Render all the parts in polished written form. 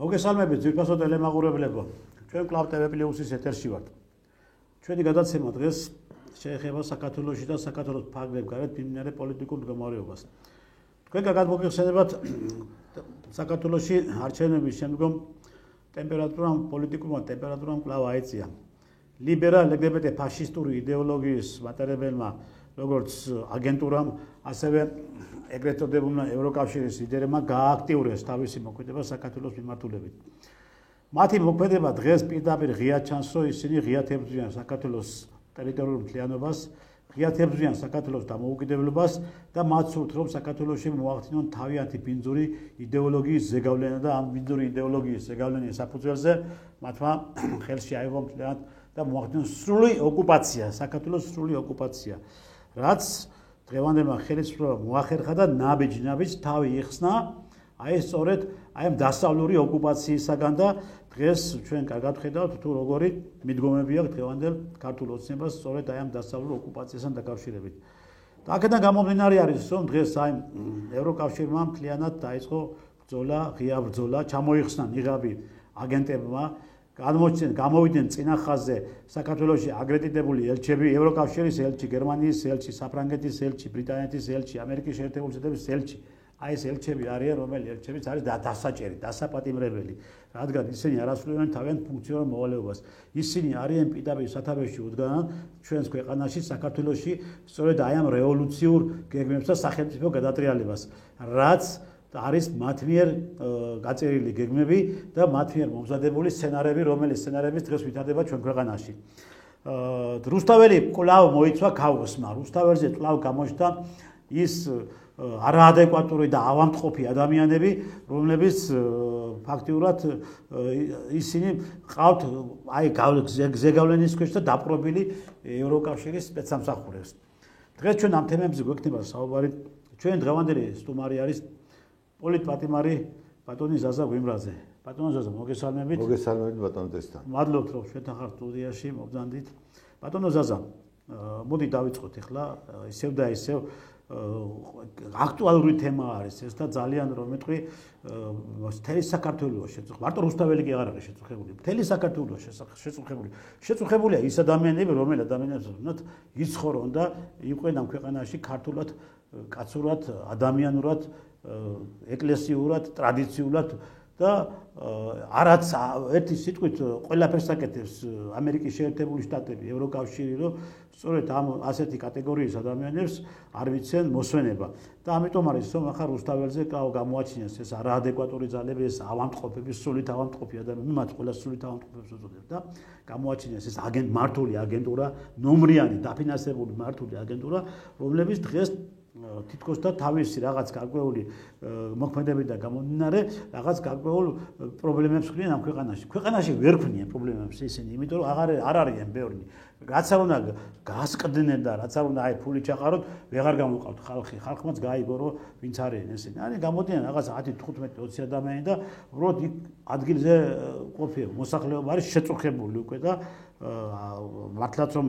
მოგესალმებით ძვირფასო ტელემაყურებლებო. ჩვენ კლავ TV პლუსის ეთერში ვართ. ჩვენი გადაცემა დღეს შეეხება საქართველოში და საქართველოს ფარგლებს გარეთ მიმდინარე პოლიტიკურ მდგომარეობას. თქვენ კარგად მოგიხსენებათ საქართველოში არჩევნების შემდგომ პოლიტიკურმა ტემპერატურამ კვლავ აიწია. ლიბერალ LGBT ფაშისტური იდეოლოგიის მატარებელმა როგორც აგენტურამ, ასევე ეგრეთ წოდებულმა ევროკავშირის ლიდერებმა გაააქტიურეს თავისი მოქმედება საქართველოს მიმართულებით. მათი მოქმედება დღეს პირდაპირ ღიად ჩანს, რომ ისინი ღიად ებრძვიან საქართველოს ტერიტორიულ მთლიანობას, ღიად ებრძვიან საქართველოს დამოუკიდებლობას და მათ სურთ, რომ საქართველოში მოახდინონ თავიანთი ბინძური იდეოლოგიის ზეგავლენა და ამ ბინძური იდეოლოგიის ზეგავლენის საფუძველზე მათმა ხელში აიღო მთლიანად და მოახდინონ სრული ოკუპაცია, საქართველოს სრული ოკუპაცია. რაც დღევანდელმა ხელისუფლებამ მოახერხა და ნაბიჯ-ნაბიჯ თავი იხსნა აი სწორედ აი ამ დასავლური ოკუპაციისაგან და დღეს ჩვენ კარგად ხედავთ თუ როგორი მიდგომები აქვს დღევანდელ ქართულ ოცნებას სწორედ აი ამ დასავლურ ოკუპაციასთან დაკავშირებით. და აქედან გამომდინარე არის რომ დღეს აი ევროკავშირმა მთლიანად დაიწყო ბრძოლა, ღია ბრძოლა, ჩამოიხსნა ნიღაბი აგენტებმა გამოვიდნენ წინა ხაზზე საქართველოში აკრედიტებული ელჩები, ევროკავშირის ელჩი, გერმანიის ელჩი, საფრანგეთის ელჩი, ბრიტანეთის ელჩი, ამერიკის შეერთებული შტატების ელჩი. აი ეს ელჩები არიან, რომელი ელჩებიც არის დასაჭერი, დასაპატიმრებელი, რადგან ისინი არ ასრულებენ თავიანთ ფუნქციონალურ მოვალეობას. ისინი არიან პირდაპირ სათავეში უდგანან ჩვენს ქვეყანაში, საქართველოში, სწორედ აი ამ რევოლუციურ გეგმებს და სახელმწიფო გადატრიალებას, რაც არის მათ მიერ გაწერილი გეგმები და მათ მიერ მომზადებული სცენარები, რომელიც სცენარების დღეს ვითარდება ჩვენ ქვეყანაში. რუსთაველი კვლავ მოიცვა ქაოსმა. რუსთაველზე კვლავ გამოჩნდა ის არაადეკვატური და ავამტყოფი ადამიანები, რომლებიც ფაქტიურად ისინი ყავთ აი ზეგავლენის ქვეშ და დაპყრობილი ევროკავშირის სპეცსამსახურებს. დღეს ჩვენ ამ თემებზე გვექნება საუბარი. ჩვენ დღევანდელი სტუმარი არის პოლიტპატიმარი ბატონი ზაზა გვიმრაძე. ბატონო ზაზა, მოგესალმებით. მოგესალმებით ბატონო ტესტა. მადლობთ რომ ჩვენ ახალ სტუდიაში მოგზანდით. ბატონო ზაზა, მოდი დავიწყოთ ახლა ისევ და ისევ აქტუალური თემა არის ეს და ძალიან რომ მეტყვი მთელი საქართველოა შეწუხებული. მარტო რუსთაველი კი აღარ არის შეწუხებული. მთელი საქართველოა შეწუხებული. შეწუხებულია ის ადამიანები, რომელი ადამიანებს უნდათ იცხოვრონ და იყვნენ ამ ქვეყანაში ქართულად, კაცურად, ადამიანურად, ეკლესიურად, ტრადიციულად და არაც ერთი სიტყვით ყველაფერს აკეთებს ამერიკის შეერთებული შტატები, ევროკავშირი, რომ სწორედ ამ ასეთი კატეგორიის ადამიანებს არ მიცენ მოსვენება. და ამიტომ არის რომ ახლა რუსთაველზე გამოაჩინეს ეს არაადეკვატური ძალები, ეს ავამტყოფები, სულით ავამტყოფი ადამიანები, მათ ყველა სულით ავამტყოფებს უწოდებს და გამოაჩინეს ეს მართული აგენტურა, ნომრიანი, დაფინანსებული მართული აგენტურა, რომლებიც დღეს თითქოს და თავისი რაღაც გარკვეული მოქმედებიდან გამომდინარე რაღაც გარკვეულ პრობლემებს ქმნიან ამ ქვეყანაში. ქვეყანაში ვერ ქმნიან პრობლემებს ისინი, იმიტომ რომ არ არიან ბევრი. რაც არ უნდა გასყდნენ და რაც არ უნდა აი ფული ჩაყაროთ, ვეღარ გამოყავთ ხალხი. ხალხმაც გაიგო რომ ვინც არიან ესენი. აი გამოდიან რაღაც 10-15-20 ადამიანი და უბრალოდ იქ ადგილზე ყოფილი მოსახლეობა არის შეწუხებული უკვე და მართლაც რომ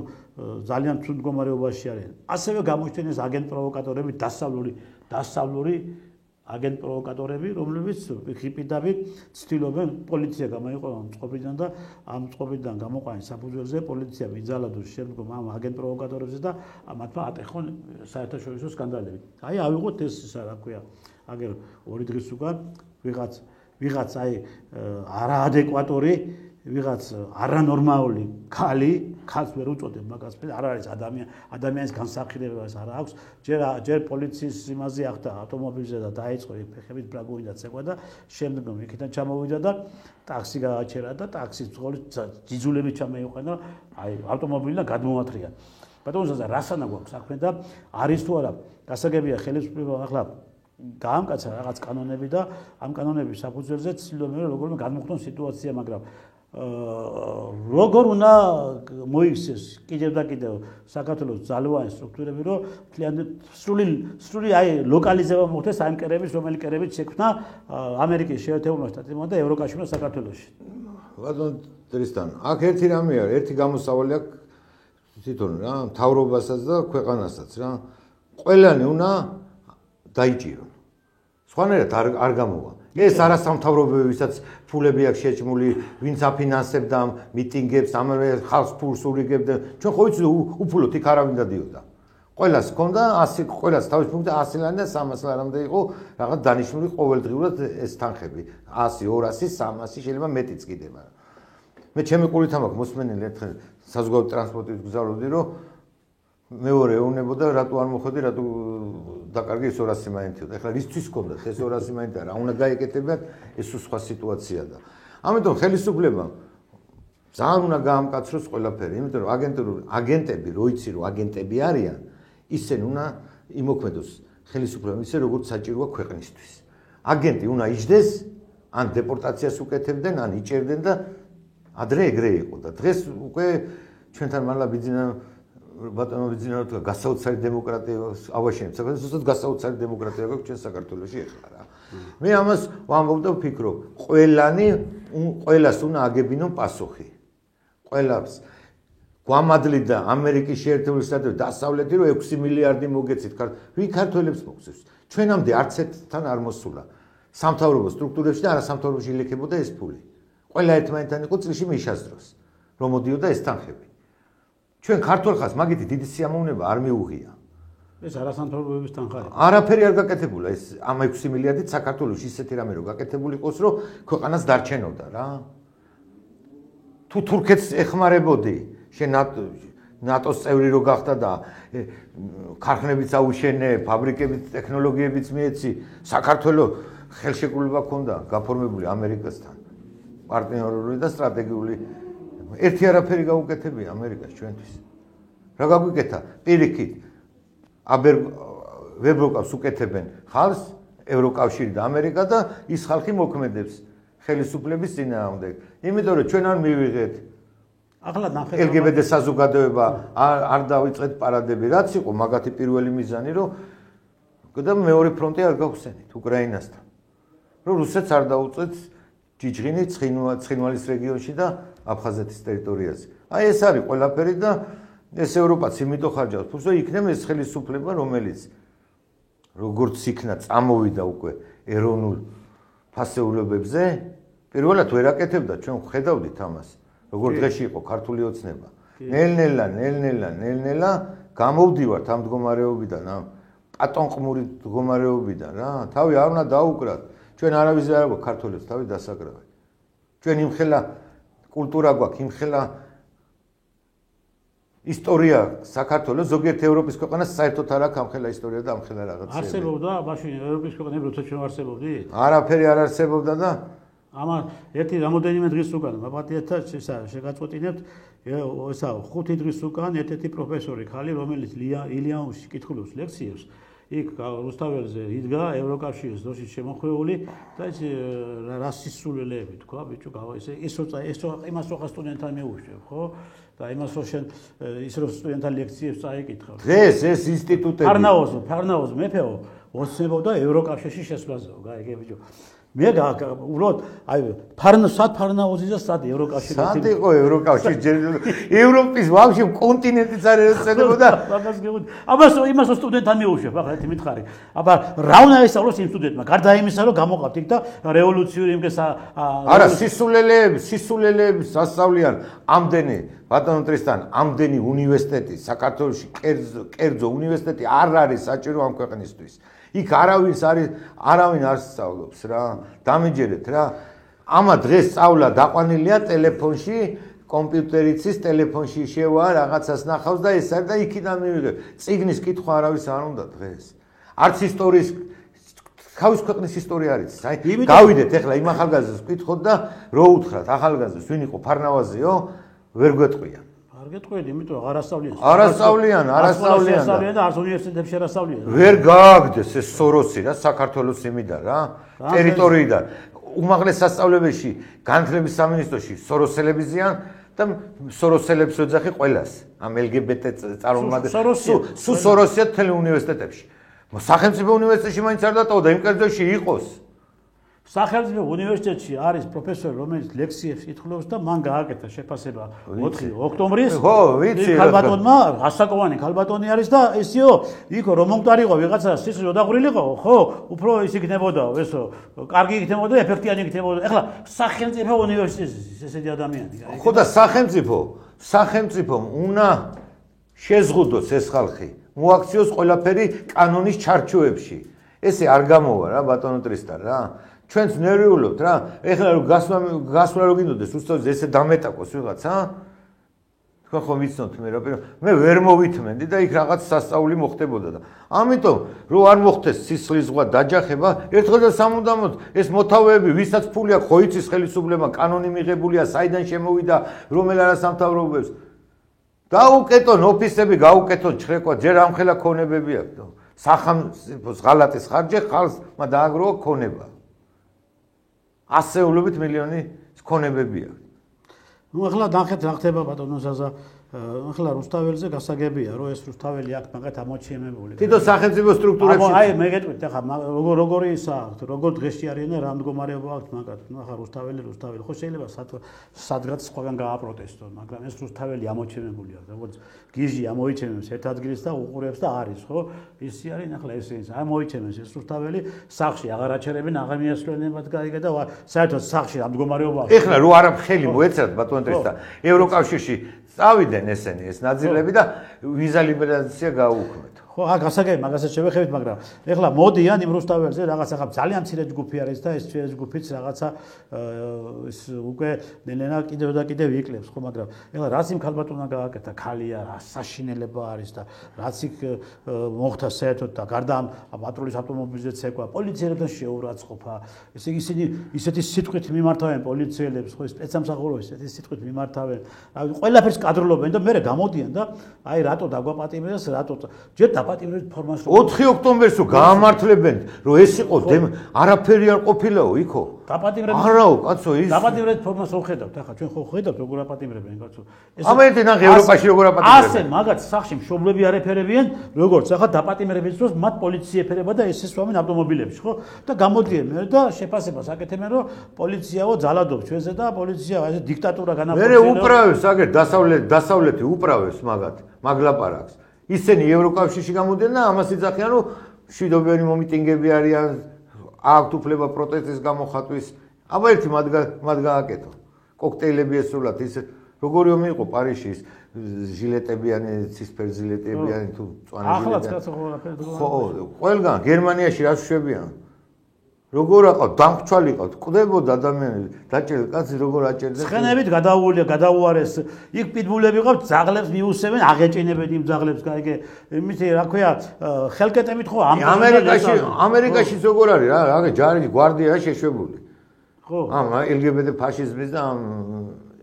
ძალიან ცუდ მდგომარეობაში არიან. ასევე გამოჩნდნენ ეს აგენტ პროვოკატორები, დასავლური აგენტ პროვოკატორები, რომლებიც ხიპიდავით ცდილობენ პოლიცია გამოიყვანა მწყობრიდან და ამ მწყობრიდან გამოყვანის საფუძველზე პოლიცია მიძალადოს შემდგომ ამ აგენტ პროვოკატორებზე და მათმა ატეხონ საერთაშორისო სკანდალები. აი ავიღოთ ეს რა ქვია, აგერ 2 დღის უკან ვიღაც აი არაადეკვატური ვიღაც არანორმალური ქალს ვერ უწოდებ მაგას, არ არის ადამიანის განსახილებას არ აქვს. ჯერ პოლიციის იმაზე ახდა ავტომობილზე და დაიწყო ფეხებით ბრაგური და ცეკვა და შემდგომ იქიდან ჩამოვიდა და ტაქსი გააჩერა და ტაქსის მძღოლი ძიძულებით ჩამეიყვანა აი ავტომობილიდან გადმოათრია. ბატონო ზაზა, რასანა გვაქვს საქმე და არის თუ არა გასაგებია ხელისუფლება ახლა გაამკაცა რაღაც კანონები და ამ კანონების საფუძველზე ცდილობენ რომ როგორ გადმოხდონ სიტუაცია, მაგრამ როგორ უნდა მოიქცეს კიდევ და კიდევ საქართველოს ძალოვანი სტრუქტურები, რომ მთლიანად სრული აი ლოკალიზება მოხდეს ამ კერების, რომელი კერებიც შექმნა ამერიკის შეერთებულმა შტატებმა და ევროკავშირმა საქართველოში. ბატონო ტრისტან, აქ ერთი რამე არის, ერთი გამოსავალი აქვს თვითონ რა, მთავრობასაც და ქვეყანასაც რა. ყველანი უნდა დაიჭირონ. სხვანაირად არ გამოვა. ეს არასამთავრობოები, ვისაც ფულები აქვს შეჭმული, ვინც აფინანსებდა ამ მიტინგებს, ამ ხალხს ფულს ურიგებდა. ჩვენ ხო ვიცი უფულოდ იქ არავინ დადიოდა. ყველას ჰქონდა 100, ყველას თავის ფუნქცია 100 ლარი და 300 ლარამდე იყო რაღაც დანიშნული ყოველდღიურად ეს თანხები. 100, 200, 300, შეიძლება მეტიც კიდე, მაგრამ მე ჩემი ყურით ამაქვს მოსმენელი ერთხელ საზღვაო ტრანსპორტით გზავნოდი, რომ მეორე ეუბნებოდა რატო არ მოხდი, რატო დაკარგი ეს 200 მაინტიო. ეხლა რისთვის ჰქონდათ ეს 200 მაინტი და რა უნდა გაეკეთებიათ, ეს სხვა სიტუაცია და. ამიტომ ხელისუფლებამ ძალიან უნდა გაამკაცროს ყველაფერი, იმიტომ რომ აგენტები, რო იცი რომ აგენტები არიან, ისინი უნდა იმოქმედოს ხელისუფლებამ ისე როგორც საჭიროა ქვეყნისთვის. აგენტი უნდა იჯდეს, ან დეპორტაციას უკეთებდნენ, ან იჭერდნენ და ადრე ეგრე იყო და დღეს უკვე ჩვენთან მართლა ბიძინა ბატონო ბიძინა თქვა გასაოცარი დემოკრატია ავაშენებს. საქართველოს ზუსტად გასაოცარი დემოკრატია გვაქვს ჩვენ საქართველოში ახლა რა. მე ამას ვამბობ და ვფიქრობ, ყველას უნდა აგებინონ პასუხი. ყველას გვამადლი და ამერიკის შეერთებული შტატები დასავლეთი რომ 6 მილიარდი მოგეცით ვინ ქართველებს მოგცევს. ჩვენამდე არც ერთთან არ მოსულა. სამთავრობო სტრუქტურებში და არასამთავრობოში ილექებოდა ეს ფული. ყველა ერთმანეთთან იყო წლში მიშას დროს, რომ მოდიოდა ეს თანხები. ჩვენ ქართულ ხალხს მაგითი დიდი სიამოვნება არ მიუღია. ეს არასამთავრობოების თანხაა. არაფერი არ გაკეთებულა ეს ამ 6 მილიარდით საქართველოში ისეთი რამე რომ გაკეთებული იყოს, რომ ქვეყანას დარჩენოდა რა. თუ თურქეთს ეხმარებოდი, შენ ნატოს წევრი რო გახდა და ქარხნებიც აუშენე, ფაბრიკებიც, ტექნოლოგიებიც მიეცი, საქართველოს ხელშეკრულება ქონდა გაფორმებული ამერიკასთან. პარტნიორული და სტრატეგიული ერთი არაფერი გაუკეთებია ამერიკას ჩვენთვის. რა გაგვიკეთა? პირიქით ვებროკავს უკეთებენ ხალხს, ევროკავშირი და ამერიკა და ის ხალხი მოქმედებს ხელისუფლების წინააღმდეგ. იმიტომ რომ ჩვენ არ მივიღეთ ახლა ნახეთ LGBT საზოგადოება არ დავიწყეთ პარადები, რაც იყო მაგათი პირველი მიზანი, რომ და მეორე ფრონტი არ გავხსენით უკრაინასთან. რომ რუსეთს არ დაუწევთ ჯიჯღინი ცხინვალის რეგიონში და აფხაზეთის ტერიტორიაზე. აი ეს არის ყველაფერი და ეს ევროპაც იმიტომ ხარჯავს ფულს, რომ იქნება ეს ხელისუფლება, რომელიც როგორც იქნა წამოვიდა უკვე ეროვნულ ფასეულებებზე, პირველად ვერ აკეთებდა, ჩვენ ხედავდით ამას, როგორც დღეში იყო ქართული ოცნება. ნელ-ნელა გამოვდივართ ამ მდგომარეობიდან, ამ პატონყმური მდგომარეობიდან რა. თავი არ უნდა დაუკრათ. ჩვენ არავის არ აქვს ქართველებს თავი დასაკრავად. ჩვენ იმხელა კულტურა გვაქვს, იმხელა ისტორია საქართველოს ზოგიერთ ევროპის ქვეყანას საერთოდ არ აქვს ამხელა ისტორია და ამხელა რაღაცა. არსებობდა მაშინ ევროპის ქვეყნები როცა ჩვენ არსებობდით? არაფერი არ არსებობდა და ამა ერთი რამოდენიმე დღის უკან მაპატიეთა შეგაწყვეტინებთ ესა 5 დღის უკან ერთ-ერთი პროფესორი ხალი რომელიც ილიანოვში კითხულობს ლექციებს იქ რუსთაველზე იდგა ევროკავშირის დროშის შემოხვეული და ეს რასის სულელები თქვა ბიჭო ეს იმას რო სტუდენტთან მიუშვებ ხო და იმას რო შენ ის რო სტუდენტთან ლექციებს წაიკითხავ დღეს ეს ინსტიტუტები ფარნაოზ მეფეო ოცნებობდა ევროკავშირში შესვლაზეო გაიგე ბიჭო მე უბრალოდ აი ფარნაოზი და სად ევროკავშირი სად იყო ევროკავშირი ევროპის ვაფშე კონტინენტიც არ ეცედებოდა მაგას გეუბნები ამას იმას სტუდენტთან მიუშვებ ახლა ერთი მითხარი აბა რა უნდა ესწავლოს იმ სტუდენტმა გარდა იმისა რომ გამოყავთ იქ და რევოლუციური იმკეს არა სისულელეები სასწავლიან ამდენი ბატონო ტრისტან ამდენი უნივერსიტეტი საქართველოში კერძო უნივერსიტეტი არ არის საჭირო ამ ქვეყნისთვის იქ არავინ არ სწავლობს რა დამიჯერეთ რა ამა დღეს სწავლა დაყვანილია ტელეფონში კომპიუტერიცის ტელეფონში შევა რაღაცას ნახავს და ეს არის და იქიდან მივიღებ წიგნის კითხვა არავის არ უნდა დღეს არც ისტორიის თავის ქვეყნის ისტორია არის აი გავიდეთ ეხლა იმ ახალგაზრდას ვკითხოთ და რო უთხრათ ახალგაზრდას ვინ იყო ფარნავაზიო ვერ გვეტყვიან არ გეტყვით, იმიტომ რომ არასწავლიან და არც უნივერსიტეტებში არასწავლიან. ვერ გააგდეს ეს სოროსი რა საქართველოს იმიდან რა, ტერიტორიიდან. უმაღლეს სასწავლებელში, განათლების სამინისტროში სოროსელები ზიან და სოროსელებს ვეძახი ყველას. ამ LGBT წარმომადგენლებს. სუ სოროსია მთელ უნივერსიტეტებში. სახელმწიფო უნივერსიტეტში მაინც არ დატოვა და იმ კერძოში იყოს. სახელმწიფო უნივერსიტეტში არის პროფესორი, რომელიც ლექციებს ითხოვს და მან გააკეთა შეფასება 4 ოქტომბრის. ხო, ვიცი. ქალბატონმა, ასაკოვანი ქალბატონი არის და ისეო, იქო რომ მომკვდარიყო ვიღაცა სისხლი დაგვრილიყო, ხო, უფრო ის იქნებოდა, ესო, კარგი იქნებოდა, ეფექტიანი იქნებოდა. ეხლა სახელმწიფო უნივერსიტეტის ესეთი ადამიანი. ხო და სახელმწიფომ უნდა შეზღუდოს ეს ხალხი, მოაქციოს ყველაფერი კანონის ჩარჩოებში. ესე არ გამოვა რა ბატონო ტრისტან რა. ჩვენც ნერვიულობთ რა. ეხლა რომ გასვლა რო გინდოდეს, უბრალოდ ესე დამეტაკოს ვიღაცა. თქვენ ხომ იცნობთ მე ვერ მოვითმენდი და იქ რაღაც სასწაული მოხდებოდა და ამიტომ რო არ მოხდეს სისხლის ზღვა დაჯახება, ერთხელ და სამუდამოდ ეს მოთავეები, ვისაც ფული აქვს, ხო იცის ხელისუფლება, კანონი მიღებულია, საიდან შემოვიდა, რომელ არასამთავრობოებს. დაუკეტონ ოფისები, გაუკეთონ ჩხრეკვა, ჯერ ამხელა ქონებები აქვს. სახელმწიფოს ღალატის ხარჯი ხალხმა დააგროვა ქონება. ასეულობით მილიონი ქონებები აქვს. ნუ ახლა ნახეთ რა ხდება ბატონო ზაზა. ახლა რუსთაველზე გასაგებია, რომ ეს რუსთაველი აქ მაგათ ამოჩიემებული. თვითონ სახელმწიფო სტრუქტურებში. აი მე გეტყვით ახლა როგორი ისაა, როგორ დღეში არიან და რა მდგომარეობა აქვს მაგათ. ნუ ახლა რუსთაველი, ხო შეიძლება სადღაც სხვაგან გააპროტესტონ, მაგრამ ეს რუსთაველი ამოჩიემებული აქვს. როგორც გიჟი ამოიჩემებს ერთ ადგილს და უყურებს და არის, ხო? ისი არის ახლა ესე ის. ამოიჩემეს ეს რუსთაველი, სახში აღარ აჩერებენ, აღარ მიასვენებად გაიგე და საერთოდ სახში რა მდგომარეობა აქვს. ეხლა რო არა ხელი მოეცათ ბატონო ტრისტან, ევროკავშირში წავიდნენ ესენი ეს ნაძილები და ვიზა ლიბერალიზაცია გააუქმეთ. ხო, გასაგები მაგასაც შევეხებით, მაგრამ ეხლა მოდიან იმ რუსთაველზე რაღაც ახლა ძალიან მცირე ჯგუფი არის და ეს მცირე ჯგუფიც რაღაცა ის უკვე ნელ-ნელა კიდევ და კიდევ იკლებს, ხო, მაგრამ ეხლა რაც იმ ქალბატონმა გააკეთა, ქალია, რა საშინელება არის და რაც იქ მოხდა საერთოდ და გარდა ამ პატრულის ავტომობილზე ცეკვა, პოლიციელებთან შეურაცხყოფა, ისინი ისეთი სიტყვით მიმართავენ პოლიციელებს, ხო, სპეცსამსახურეებს ისეთი სიტყვით მიმართავენ, ყველაფერს კადრულობენ და მერე გამოდიან და აი რატო დაგვაპატიმრეს, რატო ჯერ დაპატიმრეთ ფორმას 4 ოქტომბერს გაამართლებენ, რომ ეს იყო არაფერი არ ყოფილაო იქო. დაპატიმრეთ. არაო, კაცო, ის დაპატიმრეთ ფორმას რო ხედავთ, ახლა ჩვენ ხო ხედავთ როგორ აპატიმრებენ, კაცო. ამერეთი ნახე ევროპაში როგორ აპატიმრებენ. ასე მაგათ სახში მშობლები არ ეფერებიან, როგორც ახლა დაპატიმრების დროს მათ პოლიცია ეფერება და ეს ესვამენ ავტომობილებში, ხო? და გამოდიან მე და შეფასებას აკეთებენ, რომ პოლიციაო ძალადობს ჩვენზე და პოლიცია ესე დიქტატურა განახორციელებს. მე უправებს აგერ დასავლეთი უправებს მაგათ, მაგლაპარაკს. ისინი ევროკავშირში გამოდიან და ამას იძახიან, რომ მშვიდობიანი მომიტინგები არიან, აქვთ უფლება პროტესტის გამოხატვის. აბა ერთი მათ გააკეთო. კოქტეილები ესრულად ის როგორი ომი იყო პარიზში, ჟილეტებიანი, ცისფერ ჟილეტებიანი თუ მწვანე ჟილეტები. ახლაც კაცო ხო, ყველგან გერმანიაში რას შვებიან? როგორ აყავ დამხჩვალი ყავთ, კვდებოდა ადამიანები, დაჭერილ კაცი როგორ აჭერდა. ცხენებით გადაუარეს. იქ პიტბულები ყავთ, ძაღლებს მიუსევენ, აღეჭინებენ იმ ძაღლებს, გაიგე. იმითი რა ქვია, ხელკეტებით ხო ამერიკაში როგორ არის რა, რა ჯარი გვარდია შეშვებული. ხო. LGBT ფაშიზმის და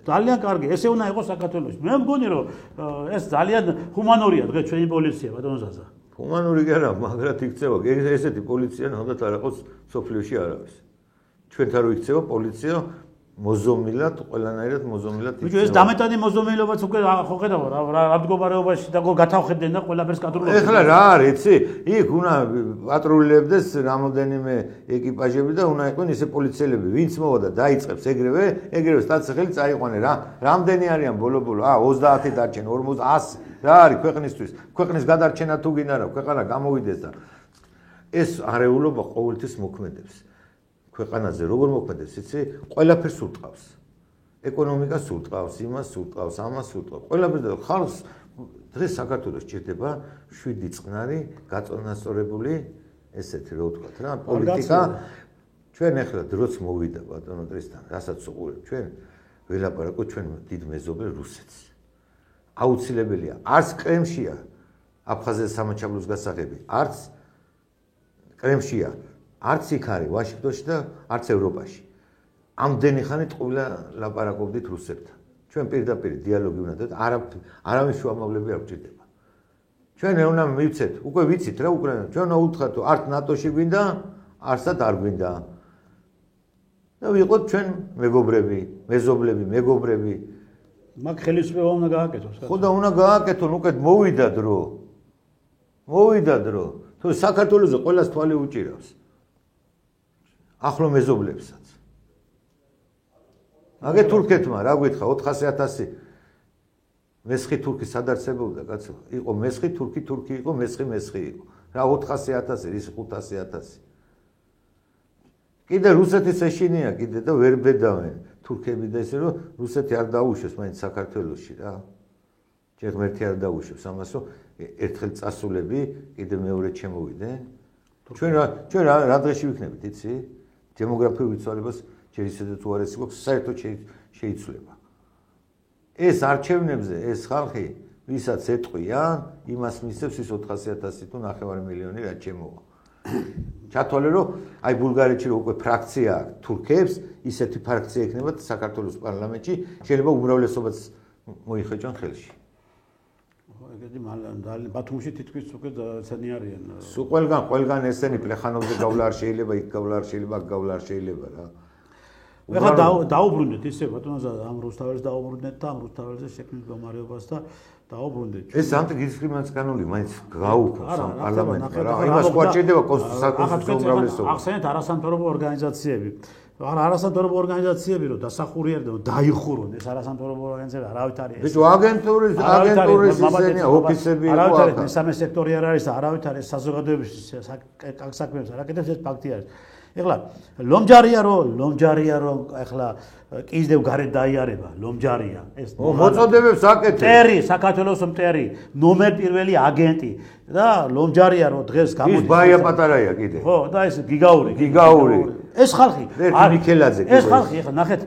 ძალიან კარგი, ესე უნდა იყოს საქართველოში. მე მგონი რომ ეს ძალიან ჰუმანურია დღეს ჩვენი პოლიცია, ბატონო ზაზა. ჰუმანური კი არა, მაგრამ იქცევა, ესეთი პოლიცია ნამდვილად არ აქვს სოფლიოში არავის. ჩვენთან რო იქცევა პოლიცია მოზომილად, ყველანაირად მოზომილად იქცევა. ბიჭო, ეს დამეტანი მოზომილობაც უკვე ხო ხედავ რა მდგომარეობაში და გათავხედენ და ყველაფერს კადრულობენ. ეხლა რა არის, იცი? იქ უნდა პატრულებდეს რამოდენიმე ეკიპაჟები და უნდა იყვნენ ისე პოლიციელები, ვინც მოვა და დაიწყებს ეგრევე სტაციხელი წაიყვანე რა. რამდენი არიან ბოლო-ბოლო? 30 დარჩენ, 40, 100. რა არის ქვეყნისთვის? ქვეყნის გადარჩენა თუ გინდა რა, ქვეყანა გამოვიდეს და ეს არეულობა ყოველთვის მოქმედებს. ქვეყანაზე როგორ მოქმედებს, იცი? ყველაფერს უტყავს. ეკონომიკას უტყავს, იმას უტყავს, ამას უტყავს. ყველაფერს და ხალხს დღეს საქართველოს ჭირდება 7 წყნარი გაწონასწორებული ესეთი რა ვთქვათ რა, პოლიტიკა. ჩვენ ახლა დროც მოვიდა ბატონო ტრისტან, რასაც უყურებ, ჩვენ ველაპარაკოთ ჩვენ დიდ მეზობელ რუსეთს. აუცილებელია. არც კრემშია აფხაზეთის სამაჩაბლოს გასაღები, არც კრემშია, არც იქ არის ვაშინგტონში და არც ევროპაში. ამდენი ხანი ტყუილა ლაპარაკობდით რუსებთან. ჩვენ პირდაპირ დიალოგი უნდა დოთ, არავის შუამავლები არ გვჭირდება. ჩვენ უნდა მივცეთ, უკვე ვიცით რა უკრაინა, ჩვენ უნდა უთხრათ, არც ნატოში გვინდა, არცად არ გვინდა. და ვიყოთ ჩვენ მეზობლები, მეგობრები. მაგ ხელისუფლება უნდა გააკეთოს. ხო და უნდა გააკეთონ, უკეთ მოვიდა დრო. თუ საქართველოს ყველას თვალი უჭირავს. ახლო მეზობლებსაც. აგე თურქეთმა რა გითხრა 400.000 მესხი თურქი სადარცებობდა კაცო. იყო მესხი თურქი იყო, მესხი იყო. რა 400.000 ის 500.000. კიდე რუსეთის ეშინია კიდე და ვერ ბედავენ თურქები და ისე რომ რუსეთი არ დაუშვეს მაინც საქართველოში რა. ჯერ ღმერთი არ დაუშვეს ამას რომ ერთხელ წასულები კიდე მეორე შემოვიდნენ. ჩვენ რა დღეში ვიქნებით იცი? დემოგრაფიულ ვიცვალებას ჯერ ისედაც უარესი გვაქვს საერთოდ შეიცვლება. ეს არჩევნებზე ეს ხალხი ვისაც ეტყვიან იმას მისცემს ის 400.000 თუ 9 მილიონი რაც შემოვა. ჩათვალე რომ აი ბულგარეთში უკვე ფრაქცია თურქებს ისეთი ფრაქცია ექნება საქართველოს პარლამენტში შეიძლება უმრავლესობაც მოიხეჭონ ხელში. ეგეთი მალე ბათუმში თითქმის უკვე ცენი არიან. სულ ყველგან ესენი პლეხანოვზე გავლა არ შეიძლება, იქ გავლა არ შეიძლება, აქ გავლა არ შეიძლება რა. ეხლა დაუბრუნდეთ ისე ბატონო ამ რუსთაველს დაუბრუნდეთ და ამ რუსთაველზე შექმნილ მდგომარეობას და დაუბრუნდეთ. ეს ანტიდისკრიმინაციის კანონი მაინც გაუქმს ამ პარლამენტში რა. იმას ხო არჩედება კონსტიტუციის უმრავლესობა. ახსენეთ არასამთავრობო ორგანიზაციები. არასამთავრობო ორგანიზაციები რომ დასახურიერდნენ, დაიხურონ ეს არასამთავრობო ორგანიზაციები არავით არის. ბიჭო აგენტურის ისენია ოფისები იყო. არავით არის მესამე სექტორი არ არის, არავით არის საზოგადოების საქმეებს არ აკეთებს ეს ფაქტი არის. ეხლა ლომჯარია რომ ეხლა კისდევ გარეთ დაიარება ლომჯარია ეს მოწოდებებს აკეთებს მტერი საქართველოს მტერი ნომერ პირველი აგენტი და ლომჯარია რომ დღეს გამოდის ის ბაია პატარაია კიდე ხო და ეს გიგაური ეს ხალხი მიქელაძე ეს ხალხი ეხლა ნახეთ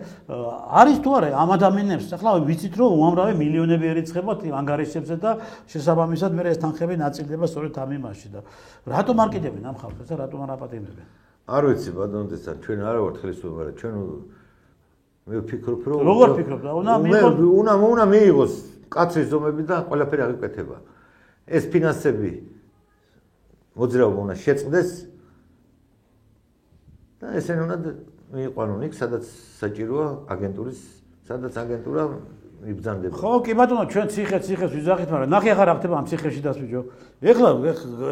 არის თუ არა ამ ადამიანებს ეხლა ვიცით რომ უამრავი მილიონები ერიცხებათ ანგარიშებზე და შესაბამისად მე ეს თანხები ნაწილდება სწორედ ამ იმაში და რატომ არ კიდევენ ამ ხალხს და რატომ არ აპატიმრებენ არ ვიცი ბატონო ჩვენ არ ვართ ხელისუფლება ჩვენ მე ვფიქრობ რომ როგორ ფიქრობ და უნდა მიიღოს კაცრის ზომები და ყველაფერი აღიკვეთება ეს ფინანსები მოძრაობა უნდა შეწყდეს და ესენი უნდა მიიყვანონ იქ სადაც საჭიროა სადაც აგენტურა იბრძანდება ხო კი ბატონო ჩვენ ციხეს ვიზახით მაგრამ ნახე ახლა რა ხდება ამ ციხეში დასვიჯო ეხლა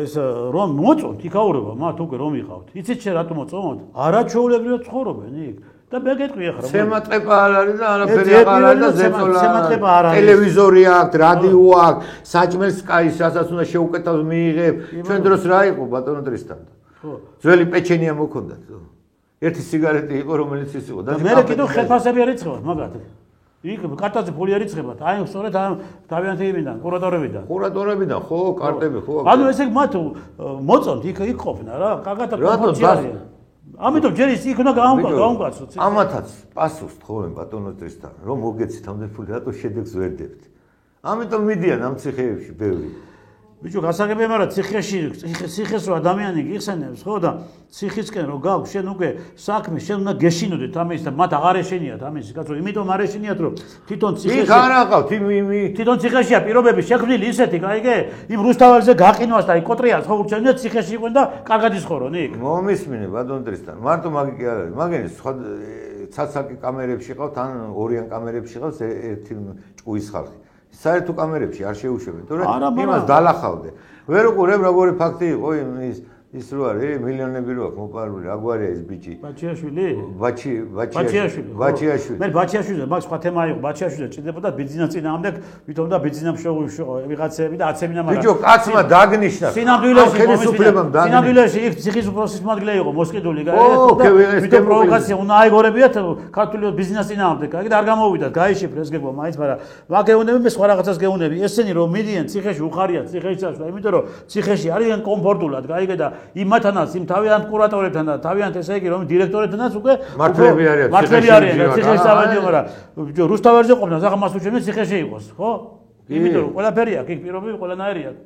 ეს რომ მოწონთ იქაურობა მათ უკვე რომ იყავთ იცით შე რატომ მოწონთ არაჩვეულებრივად ცხოვრობენ იქ და მე გეტყვი ახლა სემატყება არ არის და არაფერი არ არის და ზეწოლა ტელევიზორი აქვს რადიო აქვს საჭმელ სკაის რასაც უნდა შეუკეთოს მიიღებ ჩვენ დროს რა იყო ბატონო ტრისთან ხო ძველი პეჩენია მოქონდათ ერთი სიგარეტი იყო რომელიც ის იყო და მე კიდევ ხელფასები არ იცხოვთ მაგათ იქ კარტაზე ფული არ იცხებათ აი სწორედ ამ თავიანთებიდან კურატორებიდან ხო კარტები ხო ანუ ესე მათ მოწონთ იქ ყოფნა რა კაგათა კომფორტი არის ამიტომ ჯერ ის იქ უნდა გაუმკაცოთ ამათაც პასუხს თხოვენ ბატონო ტრისთან რომ მოგეცით ამდენ ფული რატო შედეგს ვერ დებთ ამიტომ მიდიან ამ ციხეებში ბევრი ბიჭო გასაგებია მაგრამ ციხეს რო ადამიანი გიხსენებს ხო და ციხისკენ რო გაქვს შენ უკვე საქმე შენ უნდა გეშინოდეთ ამის და მათ აღარ ეშინიათ ამის კაცო იმიტომ არ ეშინიათ რომ თვითონ ციხეში იქ არ აყავთ თვითონ ციხეშია პირობები შექმნილი ისეთი კაიგე იმ რუსთაველზე გაყინვას და იკოტრიას ხო ურჩევნია ციხეში იყვენ და კარგად ისხორონ იქ მომისმინე ბატონ ტრისთან მარტო მაგი კი არ არის მაგენი სხვა ცაცაკი კამერებში ყავთ ან ორიან კამერებში ყავს ერთი ჭკუის ხალხი საერთო კამერებში არ შეუშვებენ, თორემ იმას დალახავდნენ. ვერ უყურებ როგორი ფაქტი იყო ის რო არის მილიონები რო აქვს მოპარული, რა გვარია ეს ბიჭი? ბაჩიაშვილი? ბაჩიაშვილი. მე ბაჩიაშვილი მაგ სხვა თემა იყო, ბაჩიაშვილი ჭირდებოდა ბიზნეს წინააღმდეგ, ვითომ და ბიზნესამ ვიღაცები და აცებინა მაგრამ ბიჭო, კაცმა დაგნიშნა. სინამდვილეში იქ ციხის უფროსის მოადგილე იყო მოსყიდული, ვითომ პროვოკაცია უნდა აიგორებიათ ქართული ბიზნეს წინააღმდეგ, და არ გამოვიდათ, გაიშიფრეს ეს გეგმა მაინც, მაგრამ ვაგეუნები მე სხვა რაღაცას გეუნები. ესენი რომ მიდიან ციხეში უხარიათ ციხეში წასვლა, იმიტომ რომ ციხეში არიან კომფორტულად, გაიგე და იმათანაც იმ თავიანთ კურატორებთან და თავიანთ ესე იგი რომ დირექტორებთანაც უკვე მართლები არიან ციხეში წავედიო მაგრამ რუსთაველზე ყოფნა ახლა მას უჩვენებს ციხეში იყოს ხო იმიტომ რომ ყველაფერი აქვს იქ პირობები ყველანაირი აქვს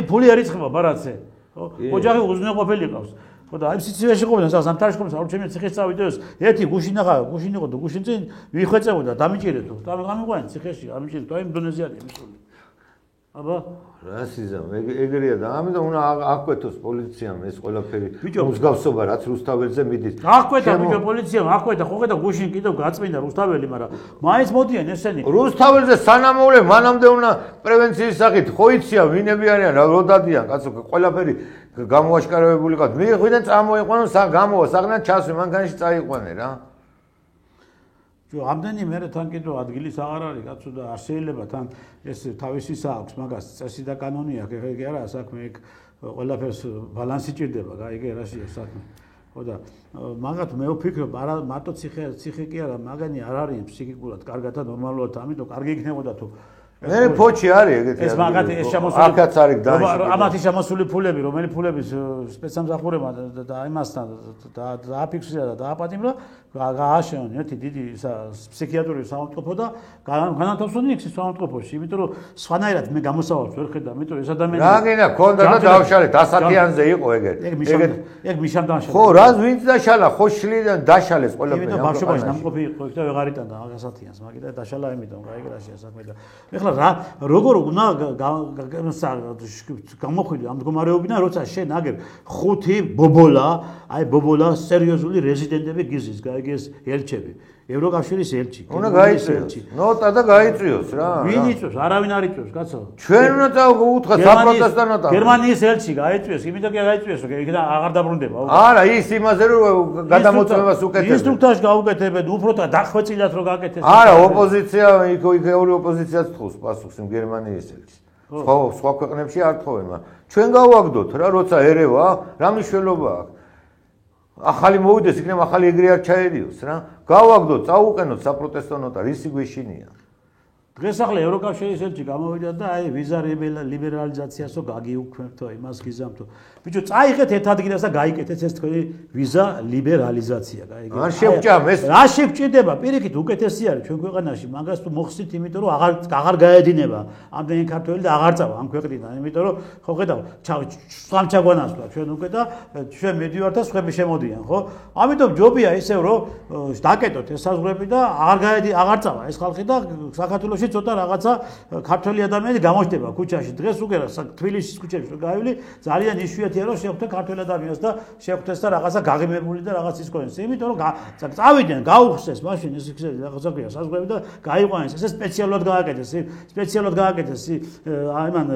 ფული არ იწყება ბარათზე ხო ოჯახი უზრუნველყოფილი ყავს ხო და აი სიცივეში ყოფნა ზამთარში ყოფნა არ უჩვენებს ციხეში წავიდოს ერთი გუშინ იყო და გუშინ წინ ვიხვეწებოდა დამიჭირეთო და გამიყვანენ ციხეში ამიჭირეთ აი მდონეზე არის მისული აბა რასიზმ ეგრეა და ამიტომ უნდა აკვეთოს პოლიციამ ეს ყველაფერი მსგავსობა რაც რუსთაველზე მიდის აკვეთა ბიჭო პოლიციამ აკვეთა ხო ხედა გუშინ კიდევ გაწმინდა რუსთაველი მაგრამ მაინც მოდიან ესენი რუსთაველზე სანამოვლე მანამდე უნდა პრევენციის სახით ხო იციან ვინები არიან რა როდადიან კაცო ყველაფერი გამოაშკარავებული ყავთ. მიხვიდან წამოიყვანო, გამოვა საგნად ჩასვი, მანქანაში წაიყვანე რა. ამდენი მე თან კიდევ ადგილის აღარ არის კაცო და არ შეიძლება თან ეს თავისი აქვს მაგას წესი და კანონი აქვს ეხლა კი არა საქმე ეგ ყველაფერს ბალანსი ჭირდება გაიგე რაშია საქმე ხო და მაგათ მე ვფიქრობ არა მარტო ციხე კი არა მაგანი არ არის ფსიქიკურად კარგად და ნორმალურად ამიტომ კარგი იქნებოდა თუ მე ფოჩი არის ეგეთი ეს მაგათი ეს შემოსული აქაც არის დაიწყო ამათი შემოსული ფულები რომელი ფულების სპეცსამსახურებმა და იმასთან დააფიქსირა და დააპატიმრა გააშენონ ერთი დიდი ფსიქიატრიული საავადმყოფო და განათავსონ იქ საავადმყოფოში იმიტომ რომ სხვანაირად მე გამოსავალს ვერ ხედავ იმიტომ ეს ადამიანი რა გინდა ქონდა და დავშალეთ 100-იანზე იყო ეგეთი ეგ მიშამ დაშალა ხო რა ვინც დაშალა ხო შლიდან დაშალეს ყველაფერი იმიტომ ბავშვობაში ნამყოფი იყო იქ და ვეღარ იტანდა 100-იანს მაგით და დაშალა იმიტომ გაიგე რაშია საქმე და ეხლა რა როგორ უნდა გამოხვიდე ამ მდგომარეობიდან როცა შენ აგერ 5 ბობოლა აი ბობოლა სერიოზული რეზიდენტები გიზის გაიგე ეს ელჩები ევროკავშირის ელჩი უნდა გაიწვიოს ნოტა და გაიწვიოს რა ვინ იწვევს არავინ არ იწვევს კაცო ჩვენ უნდა უთხრა საპროტესტო ნოტა გერმანიის ელჩი გაიწვიოს იმიტომ კი გაიწვიოს იქ და აღარ დაბრუნდება არა ის იმაზე რომ გადამოწმებას უკეთებს ინსტრუქტორს გაუკეთებენ უფრო და დახვეწილად რომ გაკეთეს არა ოპოზიცია იქ ორი ოპოზიციაც თხოვს პასუხს იმ გერმანიის ელჩს სხვა ქვეყნებში არ თხოვენ მაგრამ ჩვენ გავაგდოთ რა როცა ერევა რა მნიშვნელობა აქვს ახალი მოვიდეს იქნება ახალი ეგრე არ ჩაერიოს რა გავაგდოთ წაუყენოთ საპროტესტო ნოტა რისი გვეშინია დღეს ახლა ევროკავშირის ელჩი გამოვიდა და აი ვიზა ლიბერალიზაციასო გაგიუქმებთო იმას გიზამთო ბიჭო წაიღეთ ერთ ადგილას და გაიკეთეთ ეს თქვენი ვიზა ლიბერალიზაცია გაიგე არ შევჭამ ეს რა შევჭირდება პირიქით უკეთესი არის ჩვენ ქვეყანაში მაგას თუ მოხსნით იმიტომ რომ აღარ გაედინება ამდენი ქართველი და აღარ წავა ამ ქვეყნიდან იმიტომ რომ ხო ხედავ სამჩაგვანასვლა ჩვენ უკვე და ჩვენ მედივართ და სხვები შემოდიან ხო ამიტომ ჯობია ისევ რომ დაკეტოთ ეს საზღვრები და აღარ წავა ეს ხალხი და საქართველოს ცოტა რაღაცა ქართველი ადამიანი გამოჩნდება ქუჩაში დღეს უკვე თბილისის ქუჩებში რომ გავივლი ძალიან იშვიათია რომ შეხვდე ქართველ ადამიანს და შეხვდეს და რაღაცა გაღიმებული და რაღაც ის კონდეს იმიტომ რომ წავიდნენ გაუხსეს მაშინ ეს რაღაცა ქვია საზღვრები და გაიყვანეს ესე სპეციალურად გააკეთეს აიმან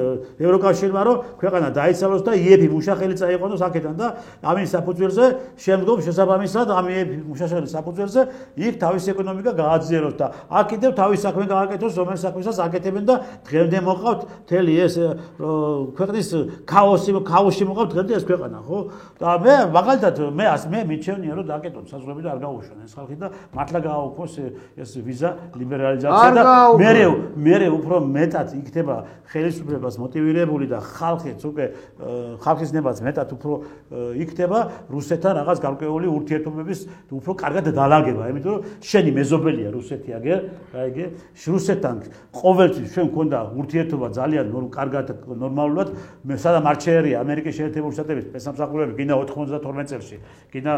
ევროკავშირმა რომ ქვეყანა დაიცალოს და იეფი მუშახელი წაიყვანოს აქედან და ამის საფუძველზე შემდგომ შესაბამისად ამ იეფი მუშახელის საფუძველზე იქ თავის ეკონომიკა გააძლიეროს და აქ კიდევ თავის საქმე გააკეთოს რომელ საქმესაც აკეთებენ და დღემდე მოყავთ მთელი ეს ქვეყნის ქაოსში მოყავთ დღემდე ეს ქვეყანა ხო და მე მაგალითად მე მიჩვენია რომ დაკეტონ საზღვრები და არ გაუშვენ ეს ხალხი და მართლა გააუქმოს ეს ვიზა ლიბერალიზაცია და მე უფრო მეტად იქნება ხელისუფლებას მოტივირებული და ხალხიც უკვე ხალხის ნებაც მეტად უფრო იქნება რუსეთთან რაღაც გარკვეული ურთიერთობების უფრო კარგად დალაგება იმიტომ რომ შენი მეზობელია რუსეთი აგერ გაიგე რუსეთთან ყოველთვის ჩვენ გვქონდა ურთიერთობა ძალიან კარგად ნორმალურად მე სადამ არჩეერია ამერიკის შეერთებული შტატების სპეცსამსახურები გინდა 92 წელს გინდა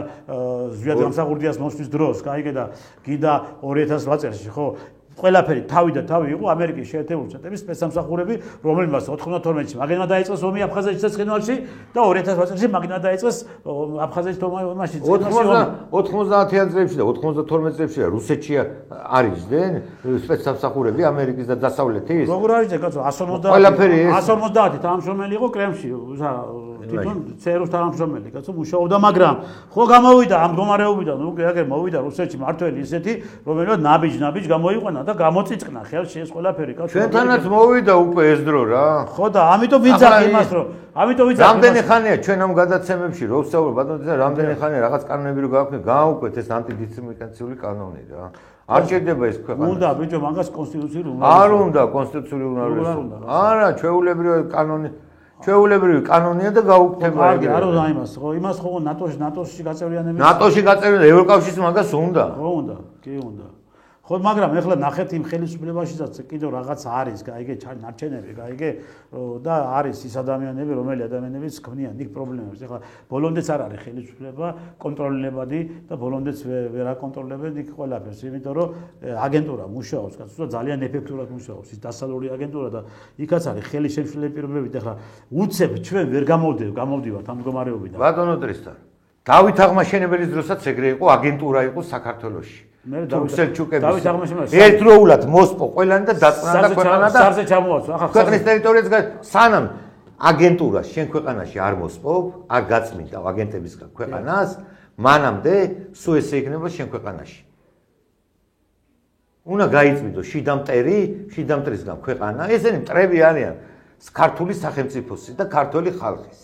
ზვიად გამსახურდიას მოსვლის დროს გაიგე და გინდა 2008 წელს ხო ყველაფერი თავი და თავი იყო ამერიკის შეერთებული შტატების სპეცსამსახურები რომელმაც 92-ში მაგენმა დაიწყეს ომი აფხაზეთის ცეცხლინვალში და 2008 წელს მაგენმა დაიწყეს აფხაზეთის ომში 90-იან წლებში და 92 წლებში რუსეთში არისდნენ სპეცსამსახურები ამერიკის და დასავლეთის როგორ არის კაცო 150 თანამშრომელი იყო კრემლში თვითონ წეროს თანამშრომელი კაცო მუშაობდა მაგრამ ხო გამოვიდა ამ მდგომარეობიდან უკვე აგერ მოვიდა რუსეთში მართველი ისეთი რომელსაც ნაბიჯ გამოიყვანა და გამოწიწკნა ხელში ეს ყველაფერი კაცო ჩვენთანაც მოვიდა უკვე ეს დრო რა ხო და ამიტომ ვიძახი იმას რომ რამდენი ხანია ჩვენ ამ გადაცემებში რო ვსაუბრობ ბატონო რამდენი ხანია რაღაც კანონები რო გააქვთ გააუკვეთ ეს ანტიდისკრიმინაციული კანონი რა არ ჭირდება ეს ქვეყანა უნდა ბიჭო მაგას კონსტიტუციური არ უნდა კონსტიტუციური უნარისობა არა ჩვეულებრივი კანონია და გაუქმდება ეგრე არ უნდა იმას ხო იმას ხო ნატოში გაწევრიანება ნატოში გაწევრიანება ევროკავშირის მაგას უნდა ხო უნდა კი უნდა ხო მაგრამ ეხლა ნახეთ იმ ხელისუფლებაშიც კიდევ რაღაც არის გაიგე ნარჩენები გაიგე და არის ის ადამიანები რომელი ადამიანებიც ქმნიან იქ პრობლემებს ეხლა ბოლომდეც არ არის ხელისუფლება კონტროლებადი და ბოლომდეც ვერ აკონტროლებენ იქ ყველაფერს იმიტომ რომ აგენტურა მუშაობს კაცო ძალიან ეფექტურად მუშაობს ის დასავლური აგენტურა და იქაც არის ხელის შემშლელი პირობებით ეხლა უცებ ჩვენ ვერ გამოვდივართ ამ მდგომარეობიდან ბატონო ტრისთან დავით აღმაშენებელის დროსაც ეგრე იყო აგენტურა იყო საქართველოში თურქსელჩუკების ერთდროულად მოსპო ყველანი და დაწყნა და ქვეყანა და სარზე ჩამოაცვა ახლა ქვეყნის ტერიტორიაზე სანამ აგენტურას შენ ქვეყანაში არ მოსპობ, არ გაწმინდა აგენტებისგან ქვეყანას, მანამდე სულ ესე იქნება შენ ქვეყანაში. უნდა გაიწმინდო შიდა მტრისგან ქვეყანა, ესენი მტრები არიან ქართული სახელმწიფოსი და ქართული ხალხის.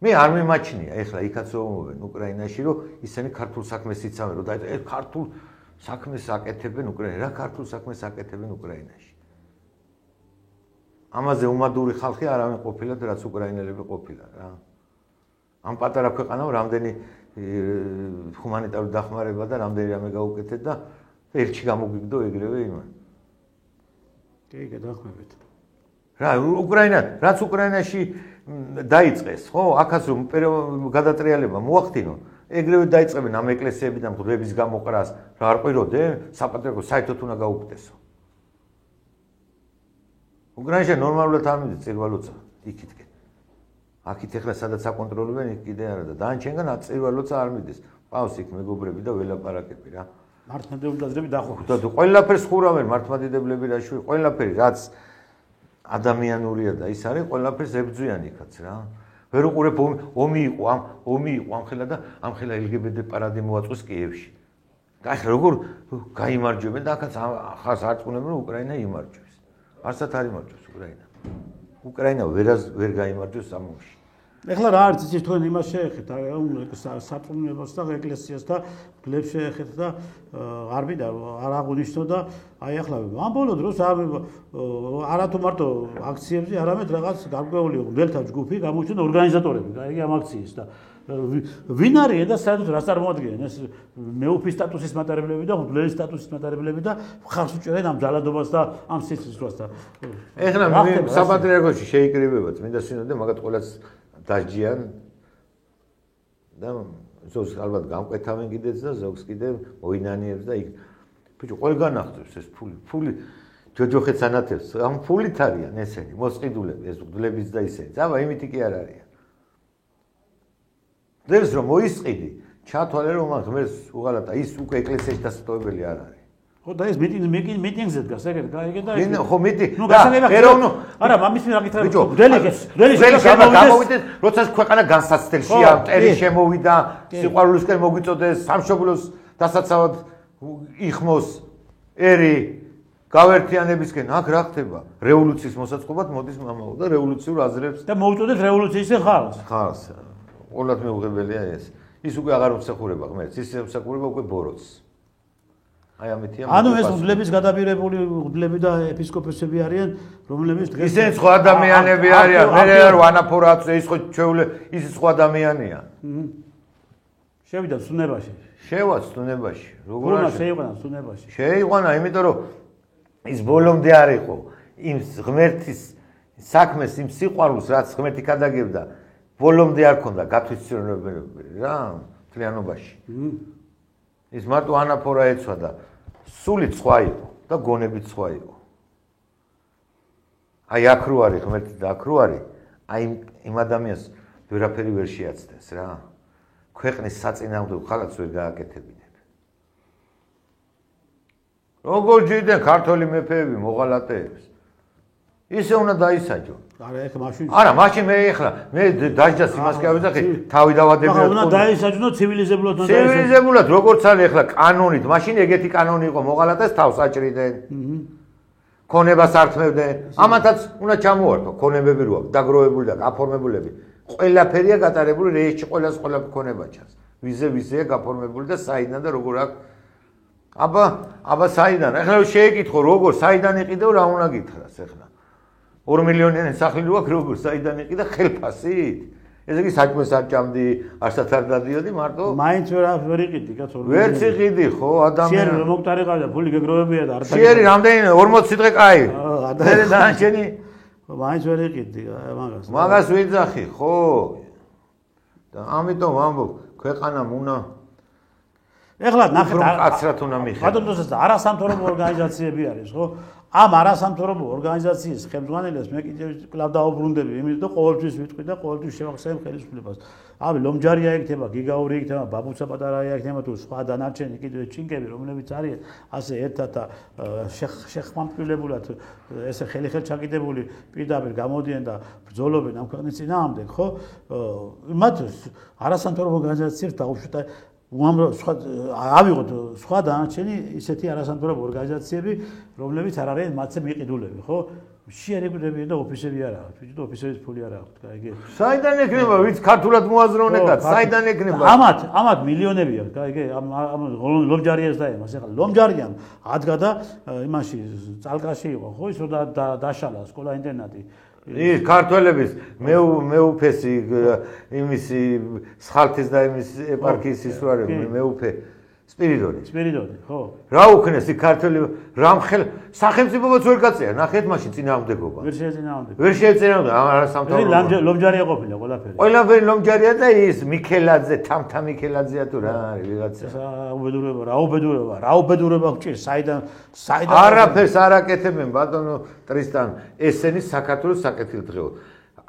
მე არ მიმაჩნია ეხლა იქაც რომობენ უკრაინაში, რომ ისინი ქართულ საქმეს იცავენ, რომ ქართულ საქმეს აკეთებენ უკრაინაში, რა ქართულ საქმეს აკეთებენ უკრაინაში. ამაზე უმადური ხალხი არავინ ყოფილად, რაც უკრაინელები ყოფილა რა. ამ პატარა ქვეყანამ რამდენი ჰუმანიტარული დახმარება და რამდენი რამე გაუკეთეთ და ერთში გამოგიგდო ეგრევე იმან. კი, გადახმებით. რა, რაც უკრაინაში დაიწყეს, ხო? აქაც რომ გადატრიალება მოახდინონ, ეგრევე დაიწყებენ ამ ეკლესიებიდან მღვდლების გამოყრას, რა არ ყვიროდე, საპატრიარქო საერთოდ უნდა გაუკეთესო. უკრაინაში ნორმალურად არ მიდის წირვა-ლოცა, იქითკენ. აქეთ ეხლა სადაც აკონტროლებენ, იქ კიდე არა და დანარჩენგან წირვა-ლოცა არ მიდის. ყავს იქ მეგობრები და ველაპარაკები რა. მართლმადიდებლები დახურეს. და ყველაფერს ხურავენ მართლმადიდებლები რა შვი, ყველაფერი რაც ადამიანურია და ის არის, ყველაფერს ებძვიან იქაც რა. ვერ უყურებ ომი იყო ამ ხელა და ამ ხელა LGBT პარადი მოაწყვეს კიევში. და ახლა როგორ გაიმარჯვებენ და ახაც ხას არწმუნებენ რომ უკრაინა იმარჯვებს. არცად არ იმარჯვებს უკრაინა. უკრაინა ვერ გაიმარჯვებს ამ ომში. ეხლა რა არის იცით თქვენ იმას შეეხეთ საწუნებას და ეკლესიას და გლებს შეეხეთ და არ მინდა არ აღუნიშნო და აი ახლა ამ ბოლო დროს არათუ მარტო აქციებზე არამედ რაღაც გარკვეული გლელთა ჯგუფი გამოჩნდა ორგანიზატორები აი ამ აქციის და ვინ არის და საერთოდ რას წარმოადგენენ ეს მეუფის სტატუსის მატარებლები და გლელის სტატუსის მატარებლები და ხარს უჭერენ ამ ძალადობას და ამ სიცოცხლეს და ეხლა საპატრიარქოში შეიკრიბება წმინდა სინოდე მაგათ ყველას დაჯიან და ზოგს ალბათ გამკვეთავენ კიდეც და ზოგს კიდე მოინანიებს და იქ ბიჭო ყველგან ახდებს ეს ფული ჯოჯოხეთს ანათებს ამ ფულით არიან ესენი მოსყიდულები ეს გლების და ისინი ძაბა იმითი კი არ არიან დებს რომ მოისყიდი ჩათვალე რომ მაგ ღმერთს უღალატა ის უკვე ეკლესიაში დასტოვებელი არ არის ხო და ეს მიტინგზე დგას ეგრე და ხო მიტი ნუ გასაგებია არა მამის მე რა გითხრა გლელი გამოვიდეს როცა ქვეყანა განსაცდელშია მტერი შემოვიდა სიყვარულისკენ მოგვიწოდეს სამშობლოს დასაცავად იხმოს ერი გავერთიანებისკენ აქ რა ხდება რევოლუციის მოსაწყობად მოდის მამაო და რევოლუციურ აზრებს და მოუწოდებს რევოლუციის ხალხს ყველათ მეუღებელია ეს ის უკვე აღარ მსახურება ღმერთს ის მსახურება უკვე ბოროტს აი ამეთია ანუ ეს გლების გადაბირებული გლები და ეპისკოპოსები არიან რომლებიც დღეს ისინი სხვა ადამიანები არიან მე არ ვანაფორაც ის ხო ჩვეულე ის სხვა ადამიანია შევიდა სუნებაში შევა სუნებაში როგორ არა შეიყვანა სუნებაში შეიყვანა იმიტომ რომ ის ბოლომდე არ იყო იმ ღმერთის საქმეს იმ სიყვარულს რაც ღმერთი გადაგებდა ბოლომდე არ ქონდა გათვითცნობები რა მთლიანობაში ის მარტო ანაფორა ეცვა და სულით სხვა იყო და გონებით სხვა იყო აი აქ რო არის ღმერთი და აქ რო არის აი იმ ადამიანს ვერაფერი ვერ შეაცდეს რა ქვეყნის საწინააღმდეგო ხალხს ვერ გააკეთებინებ როგორ ჯიდნენ ქართული მეფეები მოღალატეებს ისე უნდა დაისაჯონ არა ეხლა მაშინ არა მაშინ მე ეხლა მე დაჯდას იმას კი ავიძახი თავი დავადებიო უნდა დაისაჯნო ცივილიზებულად ცივილიზებულად როგორც არის ეხლა კანონით მაშინ ეგეთი კანონი იყო მოღალატეს თავს აჭრიდნენ ქონებას ართმევდნენ ამათაც უნდა ჩამოართო ქონებები რო აქვს დაგროვებული და გაფორმებულები ყველაფერია გატარებული რეესტში ყველას ყველა ქონება ჩანს ვიზეა გაფორმებული და საიდან და როგორ აქვს აბა საიდან ეხლა შეეკითხო როგორ საიდან იყიდო რა უნდა გითხრას ეხლა 2 მილიონიანი სახლი რო აქვს როგორ საიდან იყიდა ხელფასით ესე იგი საჭმელს არ ჭამდი არსად არ დადიოდი მარტო მაინც ვერ იყიდი კაცო ვერც იყიდი ხო ადამიანი შენ მომტარიყავდა ფული გეგროვებია და არ შენ რამდენი 40 სიტყვე კაი მე დანარჩენი მაინც ვერ იყიდი მაგას ვიძახი ხო და ამიტომ ამბობ ქვეყანამ უნდა ეხლა ნახეთ კაცრად უნდა მიხედა. ბატონოსაც არასამთავრობო ორგანიზაციები არის, ხო? ამ არასამთავრობო ორგანიზაციის ხელმძღვანელებს მე კიდევ კლავ დაუბრუნდები იმით და ყოველთვის ვიტყვი და ყოველთვის შევახსენებ ხელისუფლებას. ავი ლომჯარია იქნება, გიგაური იქნება, ბაბუცა პატარაა იქნება თუ სხვა დანარჩენი კიდევ ჩინკები რომლებიც არიან ასე ერთად და შეხმამტვილებულად ესე ხელი-ხელ ჩაკიდებული პირდაპირ გამოდიან და ბრძოლობენ ამ ქვეყნის წინააღმდეგ, ხო? მათ არასამთავრობო ორგანიზაციებს დაუშვათ უამრავ ავიღოთ სხვა დანარჩენი ისეთი არასამთავრობო ორგანიზაციები, რომლებიც არ არიან მათზე მიყიდულები, ხო? შეერეგულირებიან და ოფისები არ აქვს, თვითონ ოფისების ფული არ აქვს, კაი. საიდან ექნება, ვინც ქართულად მოაზროვნე კაც, საიდან ექნება? ამათ მილიონები აქვს, კაი, ამ ლომჯარიას და იმას, ეხლა ლომჯარიამ ადგა და იმაში წალკაში იყო, ხო, ის რომ დაშალა სკოლა-ინტერნატი. ის ქართველების მეუფესი იმისი სხალთის და იმის ეპარქიის ისვარი მეუფე სპირიდონი, ხო. რა უქნეს იქ ქართველი რამხელ სახელმწიფოც ვერ გაწია, ნახეთ მაშინ წინააღმდეგობა. ვერ შეეწინააღმდეგა, არასამთავრობო. ლომჯარია ყოფილა ყველაფერი. ყველაფერი ლომჯარია და ის მიქელაძე, თამთა მიქელაძეა თუ რა არის ვიღაცა. რა უბედურება გჭირს, საიდან არაფერს არ აკეთებენ ბატონო ტრისტან, ესენი საქართველოს საკეთილდღეო.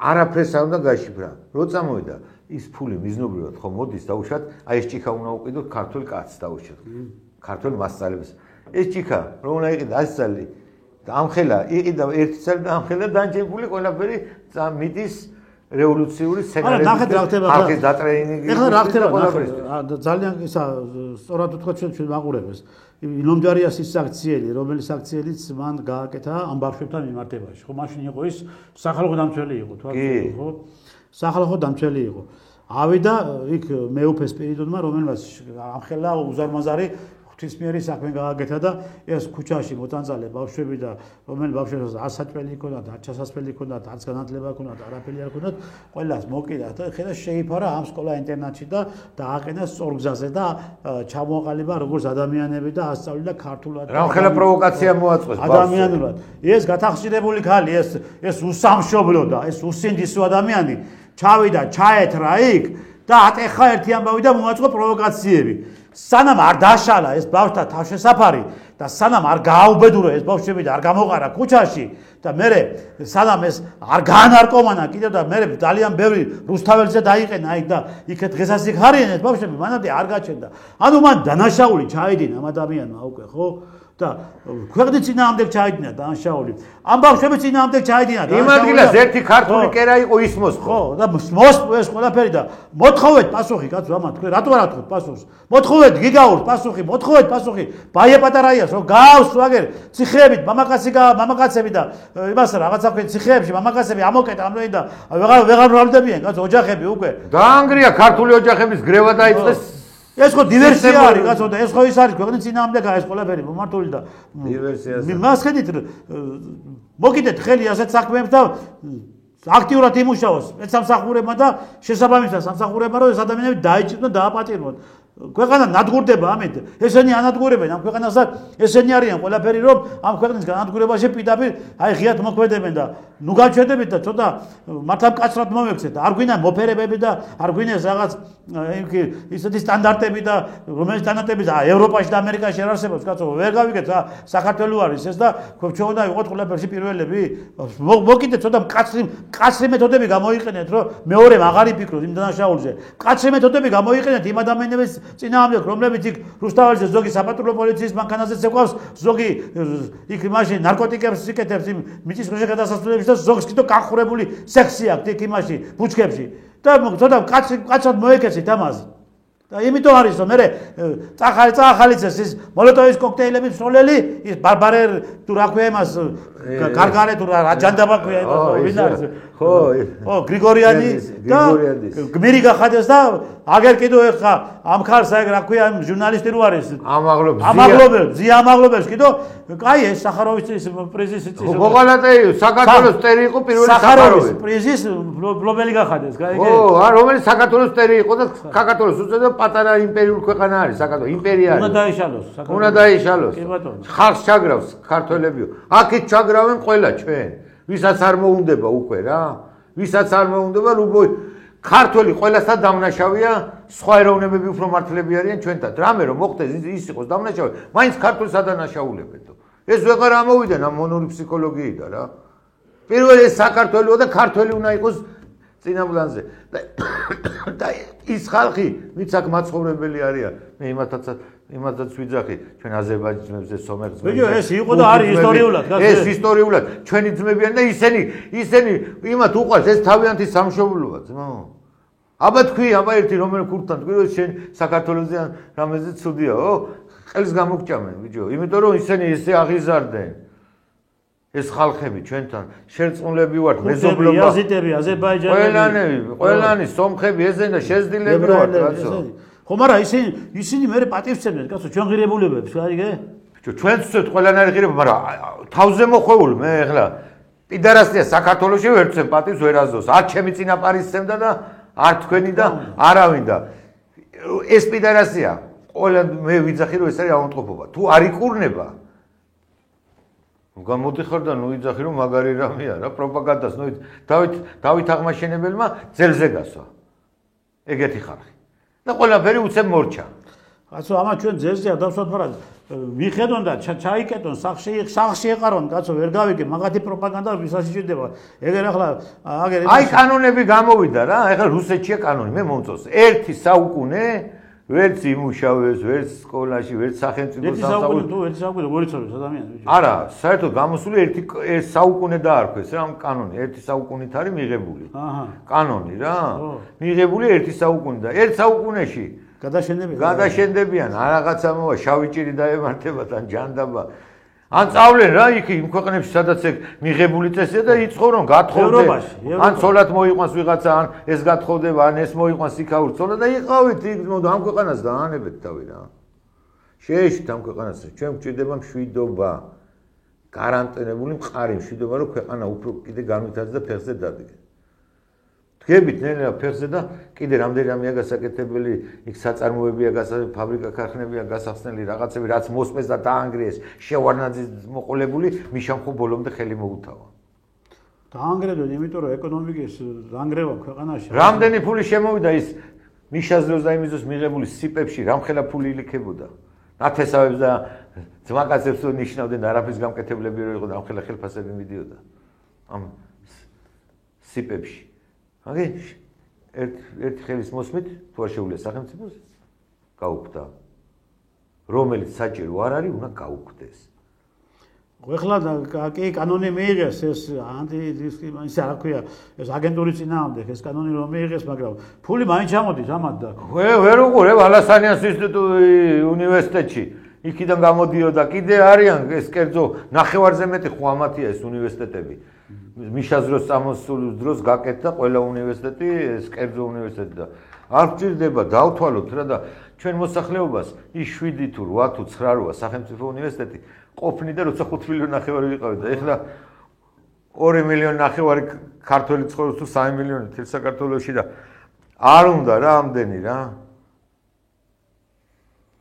არაფერს არ უნდა გაიშიფრა. რო წამოვიდა ის ფული მიზნობრივად ხო მოდის დაუშვათ, აი ეს ჭიქა უნდა უყიდოთ ქართულ კაცს დაუშვათ. ქართულ მასწავლებს. ეს ჭიქა რომ უნდა იყიდა 100 წელი და ამხელა იყიდა 1 წელი და ამხელა დაჯებული ყველაფერი მიდის რევოლუციური სცენარები. ნახეთ რა ხდება ხალხის დატრენინგი. ეხლა რა ხდება ნახეთ. ძალიან ისა სწორად ვთქვათ ჩვენ მაყურებელს. ლომჯარიას ის აქციელი, რომელიც აქციელიც მან გააკეთა ამ ბავშვებთან მიმართებაში. ხო, მაშინ იყო ის სახალხო დამცველი იყო, თუ ხო? სახალხო დამცველი იყო. ავიდა იქ მეუფე სპირიდონმა, რომელმაც ამხელა უზარმაზარი ღვთისმიერი საქმე გააკეთა და ეს ქუჩაში მოწანწალე ბავშვები და რომელი ბავშვებს არ საჭველი ჰქონდათ, არ ჩასასვლელი ჰქონდათ, არც განათლება ჰქონდათ, არაფერი არ ჰქონდათ, ყველას მოკიდა და ხედა შეიფარა ამ სკოლა-ინტერნატში და დააყენა სწორგზაზე და ჩამოაყალიბა როგორც ადამიანები და ასწავლიდა ქართულად. რამხელა პროვოკაცია მოაწყვეს ადამიანურად. ეს გათახსირებული ქალი, ეს უსამშობლო და ეს უსინდისო ადამიანი ჩავიდა, ჩაეთრა იქ და ატეხა ერთი ამბავი და მოაწყო პროვოკაციები. სანამ არ დაშალა ეს ბავშვთა თავშესაფარი და სანამ არ გააუბედურა ეს ბავშვები და არ გამოყარა ქუჩაში და მერე სანამ ეს არ გაანარკომანა კიდევ და მერე ძალიან ბევრი რუსთაველზე დაიყენა იქ და იქეთ დღესაც იქ არიან ეს ბავშვები მანამდე არ გაჩნდა. ანუ მან დანაშაული ჩაიდინა ამ ადამიანმა უკვე, ხო? და ქვეყნის წინააღმდეგ ჩაიდინა დანაშაული. ამ ბავშვების წინააღმდეგ ჩაიდინა დანაშაული. იმ ადგილას ერთი ქართული კერა იყო ის მოსხო. ხო, და მოსყო ეს ყველაფერი და მოთხოვეთ პასუხი, კაცო, ამათ თქვენ რატო არ ათხოვთ პასუხს? მოთხოვეთ გიგაურს პასუხი, მოთხოვეთ პასუხი. ბაია პატარაიას რომ გაავს ვაგერ ციხეებით მამაკაცები და იმას რაღაცა ქვენ ციხეებში მამაკაცები ამოკეტა ამდენი და ვეღარ ბრალდებიან, კაცო, ოჯახები უკვე. დაანგრია ქართული ოჯახების გრევა დაიწყეს. ეს ხო დივერსია არის, კაცო, და ეს ხო ის არის ქვეყნის წინააღმდეგა ეს ყველაფერი მომართული და დივერსიაზე. მას ხედით მოგიდეთ ხელი ასეთ საქმეებს და აქტიურად იმუშაოს სპეცსამსახურებმა და შესაბამისად სამსახურებმა რომ ეს ადამიანები დაიჭირონ და დააპატიმრონ. ქვეყანა ნადგურდება ამით. ესენი ანადგურებენ ამ ქვეყანას და ესენი არიან ყველაფერი რომ ამ ქვეყნის განადგურებაში პირდაპირ აი ღიად მოქმედებენ და ნუ გაჩვენებით და ცოტა მართლა მკაცრად მოვექცეთ. არ გვინდა მოფერებები და არ გვინდა რაღაც ისეთი სტანდარტები და რომელი სტანდარტები და ევროპაში და ამერიკაში არ არსებობს, კაცო, ვერ გავიგეთ რა საქართველოს არის ეს და ჩვენ უნდა ვიყოთ ყველაფერში პირველები. მოკიდეთ ცოტა მკაცრი მეთოდები გამოიყენეთ რომ მეორე აღარ იფიქროთ იმ დანაშაულზე. მკაცრი მეთოდები გამოიყენეთ იმ ადამიანების წინააღმდეგ, რომლებიც იქ რუსთაველზე ზოგი საპატრულო პოლიციის მანქანაზეც ეკვავს, ზოგი იქ მაშინ ნარკოტიკებს იკეთებს იმ მიწისქვეშა გადასასვლელებში და ზოგს კიდო კახურებული სექსი აქვს იქ იმაში ბუჩქებში და ცოტა კაცად მოეკეცით ამაზე. და იმიტომ არის რომ მე წახალიცეს ის მოლოტოვის კოქტეილების სოლელი, ის ბარბარერ თუ რა ქვია იმას გარგარე თუ რა ჯანდაბა ქვია იმას ვინ არის? ხო, გრიგორიანი და გმირი გახადეს და აგერ კიდო ეხა ამ ხალხს აი რა ქვია იმ ჟურნალისტი რო არის ამაღლობებს კიდო კაი ეს სახაროვის პრიზის იწის გოგალატე საქართველოს ტერი იყო პირველი სახაროვის პრიზის ბლობელი გახადეს კაი ხო არ რომელიც საქართველოს ტერი იყო და საქართველოს უწევდა პატარა იმპერიულ ქვეყანა არის საქართველოს იმპერია არის უნდა დაიშალოს კი ბატონო ხალხს ჩაგრავს ქართველებიო აქეთ ჩაგრავენ ყველა ჩვენ ვისაც არ მოუნდება უკვე რა ვისაც არ მოუნდება რუბო ქართველი ყველასთან დამნაშავეა, სხვა ეროვნებები უფრო მართლები არიან ჩვენთან. რამე რომ მოხდეს ის იყოს დამნაშავე, მაინც ქართველს ადანაშაულებდო. ეს ვეღარ ამოვიდნენ ამ მონური ფსიქოლოგიიდან რა. პირველი ეს საქართველოა და ქართველი უნდა იყოს წინაპლანზე. და ის ხალხი, ვინც აქ მაცხოვრებელი არიან, მე იმათაც ვიძახი, ჩვენ აზერბაიჯანელებს, სომეხებს. ბიჭო, ეს იყო და არის ისტორიულად, ეს ისტორიულად ჩვენი ძმებიან და ისინი იმათ უყვარს ეს თავიანთი სამშობლოა, ძმაო. აბა თქვი, აბა ერთი რომელ ქურთთან თქვი, შენ საქართველოსზე რამეზე ცუდიაო? ხელს გამოგჭამენ, ბიჭო, იმიტომ რომ ისინი ესე აღიზარდნენ. ეს ხალხები ჩვენთან შერწყმულები ვართ, მეზობლობა. აზიტები, აზერბაიჯანელი. ყველანი, სომხები, ესენი და შეზრდილები ვართ, კაცო. ხო, მაგრამ ისინი მე პატივცემდნენ, კაცო, ჩვენ ღირებულებებს, არიგე? ბიჭო, ჩვენც ვცეთ ყველანაირი ღირება, მაგრამ თავზე მოხვეული მე ეხლა პიდარასია საქართველოში ვერცემ პატივს ვერ აზრობს. არ ჩემი წინაპარისცემდა და არ თქვენი და არავინ და ეს პიდარასია ყველა მე ვიძახი რომ ეს არის ავადმყოფობა. თუ არ იკურნება გამოდიხარ და ნუ ვიძახი რომ მაგარი რამეა რა პროპაგანდას ნუ დავით აღმაშენებელმა ძელზე გასვა. ეგეთი ხალხი. და ყველაფერი უცებ მორჩა. კაცო, ამა ჩვენ ძელზეა დავსვათ, მაგრამ მიხედონ და ჩაიკეტონ სახში ეყარონ, კაცო, ვერ გავიგე, მაგათი პროპაგანდა ვისაც იჭირდება. ეგერ ახლა აი კანონები გამოვიდა რა, ეხლა რუსეთშია კანონი, მე მომწონს. ერთი საუკუნე ვერც იმუშავებს, ვერც სკოლაში, ვერც სახელმწიფო სამსახურში. ერთი საუკუნე გორიცხოვებს ადამიანს. არა, საერთოდ გამოსული ერთი საუკუნე დაარქვეს რა ამ კანონი, ერთი საუკუნით არის მიღებული. კანონი რა. მიღებული ერთი საუკუნე და ერთ საუკუნეში გადაშენდებიან, რაღაცა მოვა, შავი ჭირი დაემართებათ ან ჯანდაბა. ან წავლენ რა იქ იმ ქვეყნებში სადაც ეგ მიღებული წესია და იცხოვრონ, გათხოვდნენ. ან ცოლად მოიყვანს ვიღაცა, ან ეს გათხოვდება, ან ეს მოიყვანს იქაურ ცოლად და იყავით იქ ამ ქვეყანას დაანებეთ თავი რა. შეეშით ამ ქვეყანას, ჩვენ გვჭირდება მშვიდობა. გარანტირებული მყარი მშვიდობა, რომ ქვეყანა უფრო კიდე განვითარდეს და ფეხზე დადგეს. დგებით ნელა ფეხზე და კიდე რამდენიმე გასაკეთებელი იქ საწარმოებია, ფაბრიკა ქარხნებია გასახსნელი რაღაცები, რაც მოსმეს და დაანგრიეს, შევარნაძის მოყოლებული, მიშამ ხო ბოლომდე ხელი მოუთავა. დაანგრევდნენ, იმიტომ რომ ეკონომიკის დაანგრევა ქვეყანაში. რამდენი ფული შემოვიდა ის მიშას დროს და იმის დროს მიღებული სიპებში, რამხელა ფული ილიქებოდა. ნათესავებს და ძმაკაცებს თუ ნიშნავდნენ არაფრის გამკეთებლები რო იყო და რამხელა ხელფასები მიდიოდა. ამ სიპებში. აგე ერთი ხელის მოსმით თუ არ შეუძლია სახელმწიფოს გაუქმდა. რომელიც საჭირო არ არის, უნდა გაუქმდეს. ეხლა კი კანონი მიიღეს ეს ისე რა ქვია, ეს აგენტურის წინააღმდეგ ეს კანონი რომ მიიღეს, მაგრამ ფული მაინც ჩამოდის ამათ და ვერ უყურებ ალასანიანის უნივერსიტეტში. იქიდან გამოდიოდა, კიდე არიან ეს კერძო ნახევარზე მეტი ხო ამათია ეს უნივერსიტეტები. მიშას დროს წამოსულ დროს გაკეთდა ყველა უნივერსიტეტი, ეს კერძო უნივერსიტეტი და არ გჭირდება დავთვალოთ რა და ჩვენ მოსახლეობას ის 7 თუ 8 თუ 9 როა სახელმწიფო უნივერსიტეტი ყოფნი და როცა 5 მილიონი ნახევარი ვიყავით და ეხლა 2 მილიონი ნახევარი ქართველი ცხოვრობს თუ 3 მილიონი თელ საქართველოში და არ უნდა რა ამდენი რა.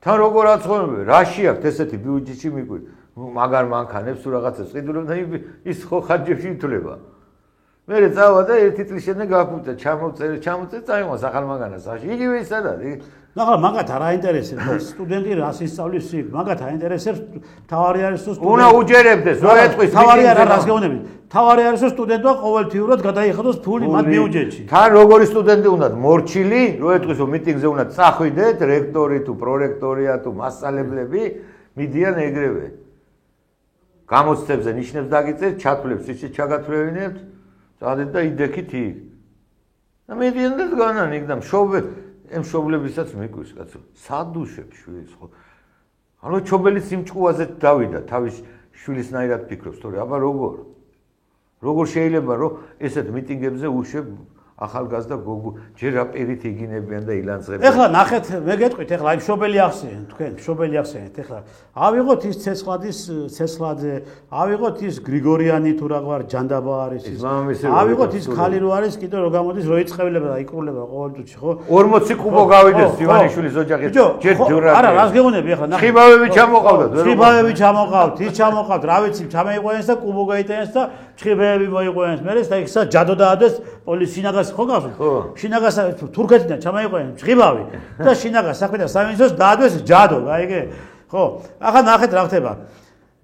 თან როგორ აცხოვრებენ, რაში აქვს ესეთი ბიუჯეტში მიგვი მაგარ მანქანებს თუ რაღაცას ყიდულობ და ის ხო ხარჯებში ითვლება. მე წავა და ერთი წლის შემდეგ გაფუჭდა, ჩამოწერე, წაიღო ახალმაგანას. იგივე ის არ არის. ნახა, მაგათ არ აინტერესებს სტუდენტი რას ისწავლის იქ. მაგათ აინტერესებს თავარი არის თუ სტუდენტი. უნდა უჯერებდეს, რო ეთყვის. თავარი არ რას გეუბნები. თავარი არის თუ სტუდენტმა ყოველთვიურად გადაიხადოს ფული მათ ბიუჯეტში. თან როგორი სტუდენტი უნდა მორჩილი, რო ეთყვის რომ მიტინგზე უნდა წახვიდეთ, რექტორი თუ პრორექტორია თუ მასწავლებლები მიდიან ეგრევე. გამოცდებზე ნიშნებს დაგიწერთ, ჩათვლებს ისე ჩაგათვლევინებთ, წადეთ და იდექით იქ. და მედიან და დგანან იქ და მშობლებისაც მიგვირს კაცო. სადუშებს შვილს ხო. ანუ ჩობელიც იმ ჭკუაზე დავიდა, თავის შვილისნაირად ფიქრობს, თორე აბა როგორ შეიძლება რომ ესეთ მიტინგებზე უშვებ ახალგაზრდა გოგო ჯერ აპირით იგინებიან და ილანძღებიან. ეხლა ნახეთ, მე გეტყვით, ეხლა აი მშობელი ახსენეთ, თქვენ მშობელი ახსენეთ, ეხლა ავიღოთ ის ცეცხლაძე, ავიღოთ ის გრიგორიანი თუ რაღაც ჯანდაბა არის ის. ავიღოთ ის ხალი რო არის, კიდე რო გამოდის, რო იწყევლება და იკრულება ყოველ წუთში, ხო? 40 კუბო გავიდეს ივანიშვილის ოჯახი. ჯერ ჯურა. არა, რას გეუბნები ეხლა ნახეთ. ხიბავები ჩამოყავდათ, ხიბავები ჩამოყავთ, ის ჩამოყავთ, რა ვიცი, ჩამეიყვანეს და კუბო გაიტანეს და ჭხიბეები მოიყვანეს, მე ეს და იქ ჯადო დაადეს შინაგას ხო გავს? შინაგას თურქეთიდან ჩამოიყვანეს ჭხიბავი და შინაგას საქმეთა სამინისტროს დაადეს ჯადო, გაიგე? ხო, ახლა ნახეთ რა ხდება.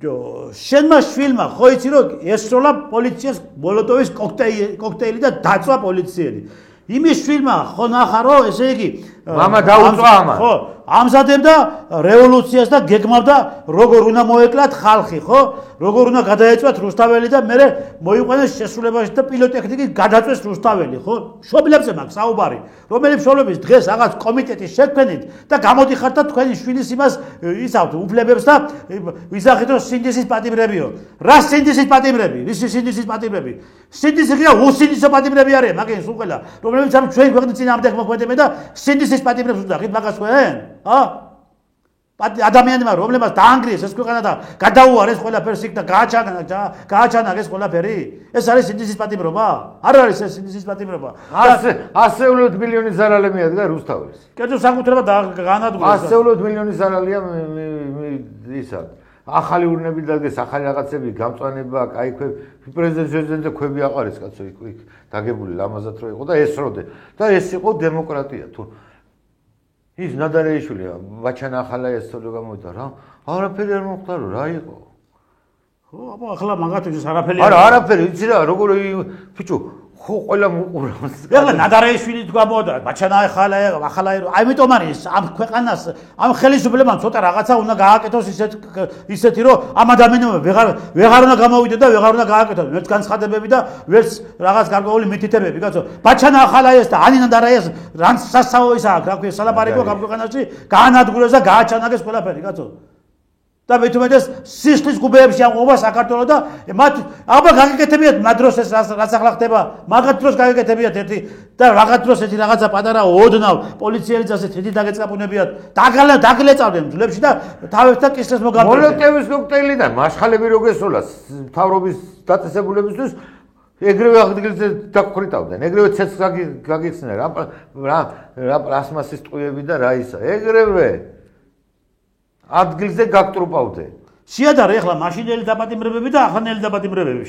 შენმა შვილმა ხო იცი რომ ესროლა პოლიციას მოლოტოვის კოქტეილი და დაწვა პოლიციელი. იმის შვილმა ხო ნახა რომ ესე იგი მამა დაუწვა ამან. ხო, ამზადებდა რევოლუციას და გეგმავდა როგორ უნდა მოეკლათ ხალხი, ხო? როგორ უნდა გადაეწვათ რუსთაველი და მე მოიყვანეს შესრულებაში და პილოტექნიკით გადაწვეს რუსთაველი, ხო? მშობლებზე მაქვს საუბარი, რომელი მშობლების დღეს რაღაც კომიტეტის შექმნით და გამოდიხართ და თქვენი შვილის იმას იცავთ უფლებებს და ვიზახით რომ სინდისის პატიმრებიო. რა სინდისის პატიმრები? ისი სინდისის პატიმრები? სინდისი კი უსინდისო პატიმრები არიან, მაგენ სულ ყველა, რომლებიც ამ ჩვენი ქვეყნის წინააღმდეგ მოქმედებენ და სინდისის პატიმრებს უძახით მაგას თქვენ? ადამიანებმა რომლებმაც დაანგრიეს ეს ქვეყანა და გადაუარეს ყველაფერს იქ და გააჩანა ეს ყველაფერი ეს არის სინდისის პატიმრობა? არ არის ეს სინდისის პატიმრობა? ასეულოდ მილიონი ზარალი მიადგა რუსთაველს. კერძო საკუთრება განადგურეს. ასეულოდ მილიონი ზარალია ისა ახალი ურნები დადგეს, ახალი რაღაცები, გამწვანება, კაი ქვები, პრეზიდენტზე ქვები აყარეს კაცო იქ დაგებული ლამაზად რო იყო და ესროდე და ეს იყო დემოკრატია თუ ის ნადარეიშვილი ვაჩანა ახალაიასო გამოვიდა რა არაფერი არ მოხდა რა იყო ხო აბა ახლა მაგათთვის არაფერი არა არაფერი იცი რა როგორ ბიჭო ხო ყველა მოყურავს ეხლა ნადარეიშვილი გამოვიდა ვაჩანა ახალაი ამიტომ არის ამ ქვეყანას ამ ხელისუფლებამ ცოტა რაღაცა უნდა გააკეთოს ისეთი რომ ამ ადამიანებმა ვეღარ უნდა გამოვიდეთ და ვეღარ უნდა გააკეთოს ვერც განცხადებები და ვერც რაღაც გარკვეული მითითებები კაცო ვაჩანა ახალაიას და ანინა დარაიას რან სასაო ისა რა ქვია სალაპარაკო ამ ქვეყანაში გაანადგურეს და გააჩანაგეს ყველაფერი კაცო და მეთუმეტეს სისხლის გუბეებში ამყოფა საქართველოს და მათ აბა გაგეკეთებიათ მათ დროს ეს რაც ახლა ხდება მაგათ დროს გაგეკეთებიათ ერთი და რაღაც დროს ერთი რაღაცა პატარა ოდნავ პოლიციელიც ასე თითი დაგეწაპუნებიათ დაგლეწავდნენ ძვლებში და თავებთან კისრეს მოგამბებდნენ მოლოტოვის კოქტეილიდან მასხალები რო გესროლა მთავრობის დაწესებულებისთვის ეგრევე აღდგილზე დაგხრიტავდნენ ეგრევე ცეცხლს გაგიხსნა რა პლასმასის ტყუები და რა ისა ეგრევე ადგილზე გაგტრუპავდნენ. შეადარე ახლა მაშინელი დაპატიმრებები და ახალნელი დაპატიმრებები.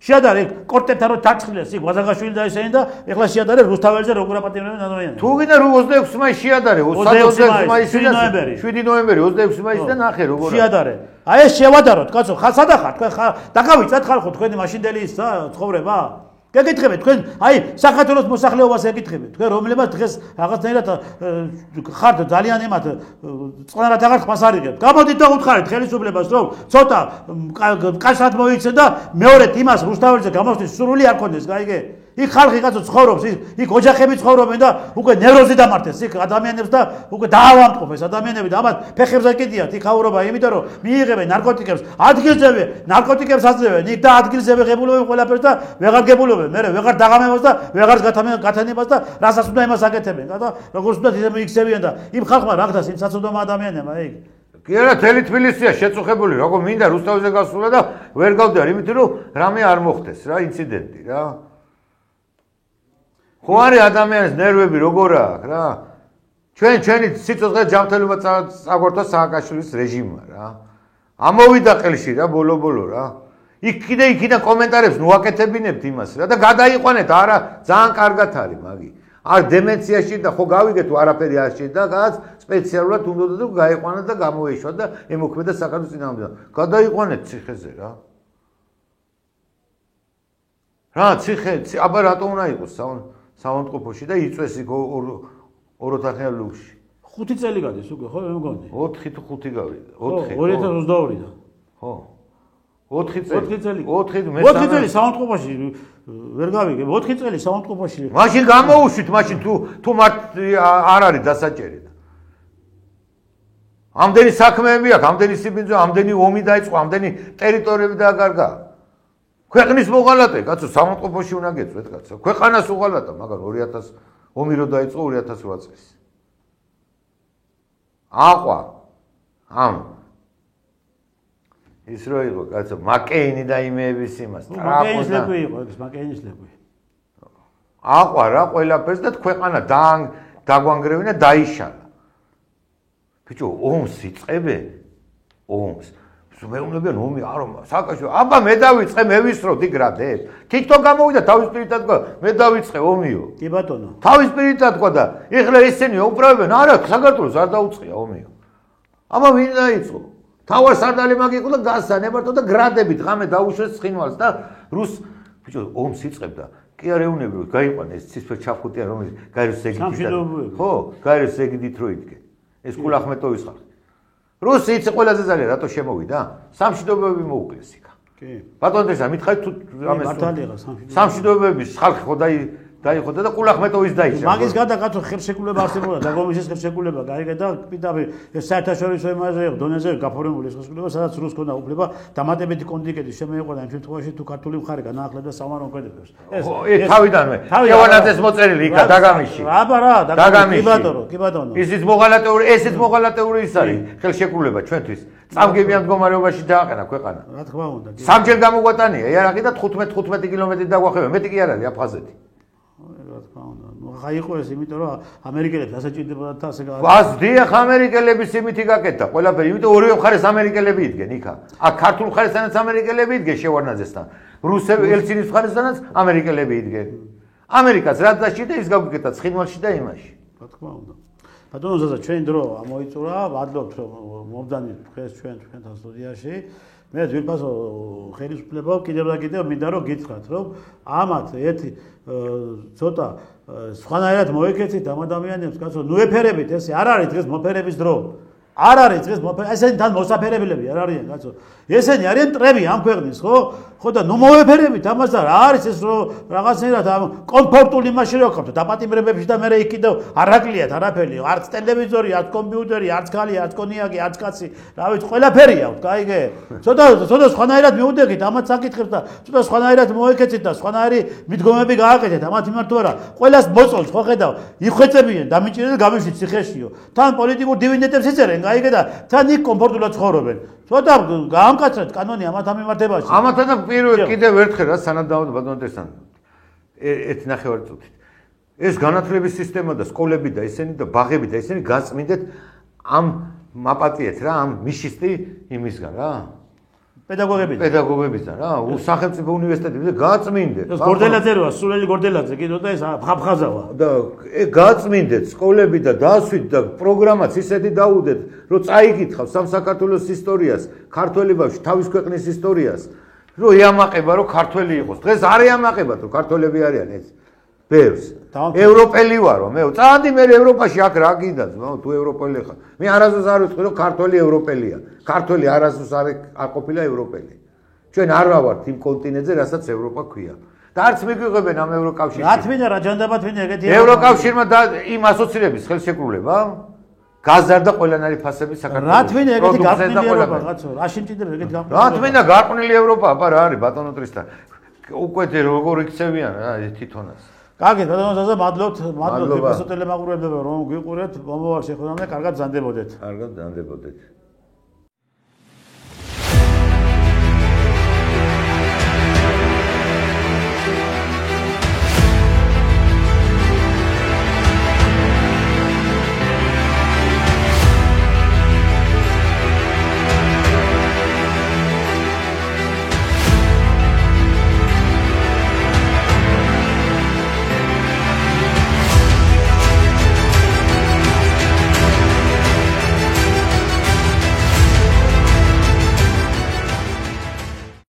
შეადარე კორტებთან რო დაჭრილეს იქ ვაზაგაშვილი და ესენი და ახლა შეადარე რუსთაველზე როგორ აპატიმრებენ ადამიანებს. თუ გინდა 26 მაისს შეადარე 26 მაისს და 7 ნოემბერი 26 მაისს და ნახე როგორ შეადარე. აი ეს შევადაროთ კაცო ხალხსა ხარ თქვენ დაგავიწათ ხალხო თქვენი მაშინდელი ცხოვრება. გეკითხებთ თქვენ აი საქართველოს მოსახლეობას ეკითხებთ თქვენ რომლებაც დღეს რაღაცნაირად ხართ ძალიან ემათ წყნარად აღარ ხმასარიგებთ გამოდით და უთხარით ხელისუფლებას რომ ცოტა კაცად მოიქცეთ და მეორედ იმას რუსთაველზე გამოსვლის სურვილი არ ქონდეს გაიგე იქ ხალხი კაცო ცხოვრობს იქ ოჯახები ცხოვრობენ და უკვე ნევროზი დამართეს იქ ადამიანებს და უკვე დაავადმყოფეს ადამიანები და ამათ ფეხებზე კიდიათ იქ აურობა იმიტომ რომ მიიღებენ ნარკოტიკებს ადგილზევე ნარკოტიკებს აძლევენ იქ და ადგილზევე ღებულობენ ყველაფერს და ვეღარ ღებულობენ მე ვეღარ დაღამებას და ვეღარ გათანებას და რასაც უნდა იმას აკეთებენ და როგორც უნდა ისე მიიქცევიან და იმ ხალხმა რა ხდას იმ საცოდნო ადამიანებმა იქ კი არა თელი თბილისია შეწუხებული როგორ მინდა რუსთაველზე გასულა და ვერ გავდივარ იმიტომ რომ რამე არ მოხდეს რა ინციდენტი რა ხო არის ადამიანის ნერვები როგორ აქვს რა ჩვენი სიცოცხლე ჯანმრთელობა წაგვარდა სააკაშვილის რეჟიმმა რა ამოვიდა ყელში რა ბოლო რა იქიდან კომენტარებს ნუაკეთებინებთ იმას რა და გადაიყვანეთ არა ძალიან კარგად არის მაგი არ დემენციაში და ხო გავიგეთ თუ არაფერი არ შეიძლება რაღაც სპეციალურად უნდა და გაიყვანოთ და გამოეშვა და ემოქმედა საქართველოს წინააღმდეგ გადაიყვანეთ ციხეზე რა ციხე აბა რატო უნდა იყოს სამონტყოფოში და იწვეს იქ ოროთახიან ლუქში 5 წელი გადის უკვე ხო მე მგონი 4 თუ 5 გავიდა 2022-დან ხო 4 წელი 4 წელი სამონტყოფოში ვერ გავიგებ 4 წელი სამონტყოფოში მაშინ გამოუშვით მაშინ თუ მათ არ არის დასაჭერი ამდენი საქმეები აქვს ამდენი სიბინძო ამდენი ომი დაიწყო ამდენი ტერიტორიები დააკარგა ქვეყნის მოღალატე კაცო სამონტყოფოში უნდა გეწვეთ კაცო ქვეყანას უღალატა მაგრამ 2000 ომი რო დაიწყო 2008 წელს აყვა ამ ის რო იყო კაცო მაკეინი და იმეების იმას მაკეინის ლეკვი იყო ეს მაკეინის ლეკვი აყვა რა ყველაფერს და ქვეყანა დაგვანგრევინა დაიშალა ბიჭო ომს იწყებენ ომს მეუბნებიან ომი არ სააკაშვილო აბა მე დავიწყე მე ვისროთ იქ რადებს თვითონ გამოვიდა თავის პირითად თქვა მე დავიწყე ომიო კი ბატონო თავის პირითად თქვა და ეხლა ესენი უправებენ არა საქართველოს არ დაუწყია ომიო აბა ვინ დაიწყო თავარ სარდალი მაგ იყო და გასანებართო და გრადებით ღამე დაუშვეს ცხინვალს და რუს ბიჭო ომს იწყებდა კი არ ეუბნები გაიყვანა ეს ცისფერ ჩაფხუტია რომელიც გაეროს ეგიდით ხო გაეროს ეგიდით რო იდგე ეს კულახმეტოვის ხალხი რუსი იცი ყველაზე ძალიან რატო შემოვიდა სამშვიდობოები მოუკლეს იქა კი ბატონო ეს მითხარი თუ ამას მართალია სამშვიდობოების ხალხი ხო დაიხოდა და კულახმეტოვის დაიშვა მაგის გარდა კაცო ხელშეკრულება არსებობდა დაგომისის ხელშეკრულება გაიგე და პირდაპირ ეს საერთაშორისო იმაზე დონეზე გაფორმებული ეს ხელშეკრულება სადაც რუს ქონდა უფლება დამატებითი კონტინგენტი შემეიყვანა იმ შემთხვევაში თუ ქართული მხარე განაახლებდა სამაროვან კვედებს ეს თავიდანვე შევანაძეს მოწერილი იქა დაგამიში აბა დაგამიში კი ბატონო ისიც მოღალატეური ის არის ხელშეკრულება ჩვენთვის წამგებიან მდგომარეობაში დააყენა ქვეყანა რა თქმა უნდა სამჯერ გამოგვატანია იარაღი და 15 კილომეტრი დაგვახევია მეტი კი არ არის აფხაზეთი ხაიყო ეს იმიტომ რომ ამერიკელებს ასე ჭირდებოდა და ასე ვასდია ამერიკელების იმითი გაკეთა ყველაფერი იმიტომ ორივე მხარეს ამერიკელები იდგენ იქა აქ ქართულ მხარესთანაც ამერიკელები იდგენ შევარნაძესთან რუსები ელცინის მხარესთანაც ამერიკელები იდგენ ამერიკას რა დაჭირდა ის გაგვიკეთა ცხინვალში და იმაში რა თქმა უნდა ბატონო ზაზა ჩვენ დრო ამოიწურა ვადლობთ რომ მომდანი დღეს ჩვენთან სტუდიაში მე ძვირფასო ხელისუფლება კიდევ და კიდევ მინდა რომ გითხრათ რომ ამათ ერთი ცოტა სხვანაირად მოეკეცით ამ ადამიანებს კაცო ნუ ეფერებით ესე არ არის დღეს მოფერების დრო არ არის დღეს ესენი თან მოსაფერებლები არ არიან კაცო ესენი არიან მტრები ამ ქვეყნის ხო და ნუ მოეფერებით ამას და რა არის ეს რომ რაღაცნაირად ამ კომფორტული იმაში რო ხართ დაპატიმრებებში და მე იქ კიდევ არაკლიათ არაფერი არც ტელევიზორი არც კომპიუტერი არც ხალი არც კონიაკი არც კაცი რა ვიცი ყველაფერია გაიგე ცოტა სხვანაირად მიუდექით ამათ საკითხებს და ცოტა სხვანაირად მოეკეცით და სხვანაირი მიდგომები გააკეთეთ ამათ იმართო არა ყველას მოწონს ხო ხედავ იხვეწებიან დამიჭირენ გამიშვით ციხეშიო თან პოლიტიკურ დივიდენდებს იწერენ გაიგე და თან იქ კომფორტულად ცხოვრობენ ცოტა გაამკაცრეთ კანონი ამათ ამ მიმართებაში ამათან და პირველ კიდევ ერთხელ რა სანამ დავდო ბატონო ტესთან ერთ ნახევარი წუთით ეს განათლების სისტემა და სკოლები და ესენი და ბაღები და ესენი გაწმინდეთ ამ მაპატიეთ რა ამ მიშისტი იმისგან რა პედაგოგებიდან რა სახელმწიფო უნივერსიტეტები გაწმინდეთ ეს გორდელაძე როა სულელი გორდელაძე კიდო და ეს აფხაზავა და გაწმინდეთ სკოლები და დასვით და პროგრამაც ისეთი დაუდეთ რომ წაიკითხავ სამსაკართლოს ისტორიას ქართველი ბავშვი თავის ქვეყნის ისტორიას რომ ეამაყება რომ ქართველი იყოს დღეს არ ეამაყებათ რომ ქართველები არიან ეს ბევრს ევროპელი ვარო მე წადი მე ევროპაში აქ რა გინდა თუ ევროპელი ხარ მე არასდროს არ ვიტყვი რომ ქართველი ევროპელია ქართველი არასდროს არ ყოფილა ევროპელი ჩვენ არ ვართ იმ კონტინენტზე რასაც ევროპა ქვია და არც მიგვიღებენ ამ ევროკავშირში რა თქმა უნდა რა ჯანდაბად ვინე ეგეთი ევროკავშირმა და იმ ასოცირების ხელშეკრულება გაზარდა ყველანაირი ფასები საქართველოს რა თქმა უნდა ეგეთი გაყრილი ევროპა კაცო რაში მჭირდება ეგეთი გაყრილი რა თქმა უნდა გაყრილი ევროპა აბა რა არის ბატონო ტრისთან უკვე როგორ იქცევიან რა თვითონაც კარგი ბატონო ზაზა მადლობთ ფესო ტელემაყურებლებო რომ გვიყურეთ მომავალ შეხვედრამდე კარგად ბრძანდებოდეთ კარგად ბრძანდებოდეთ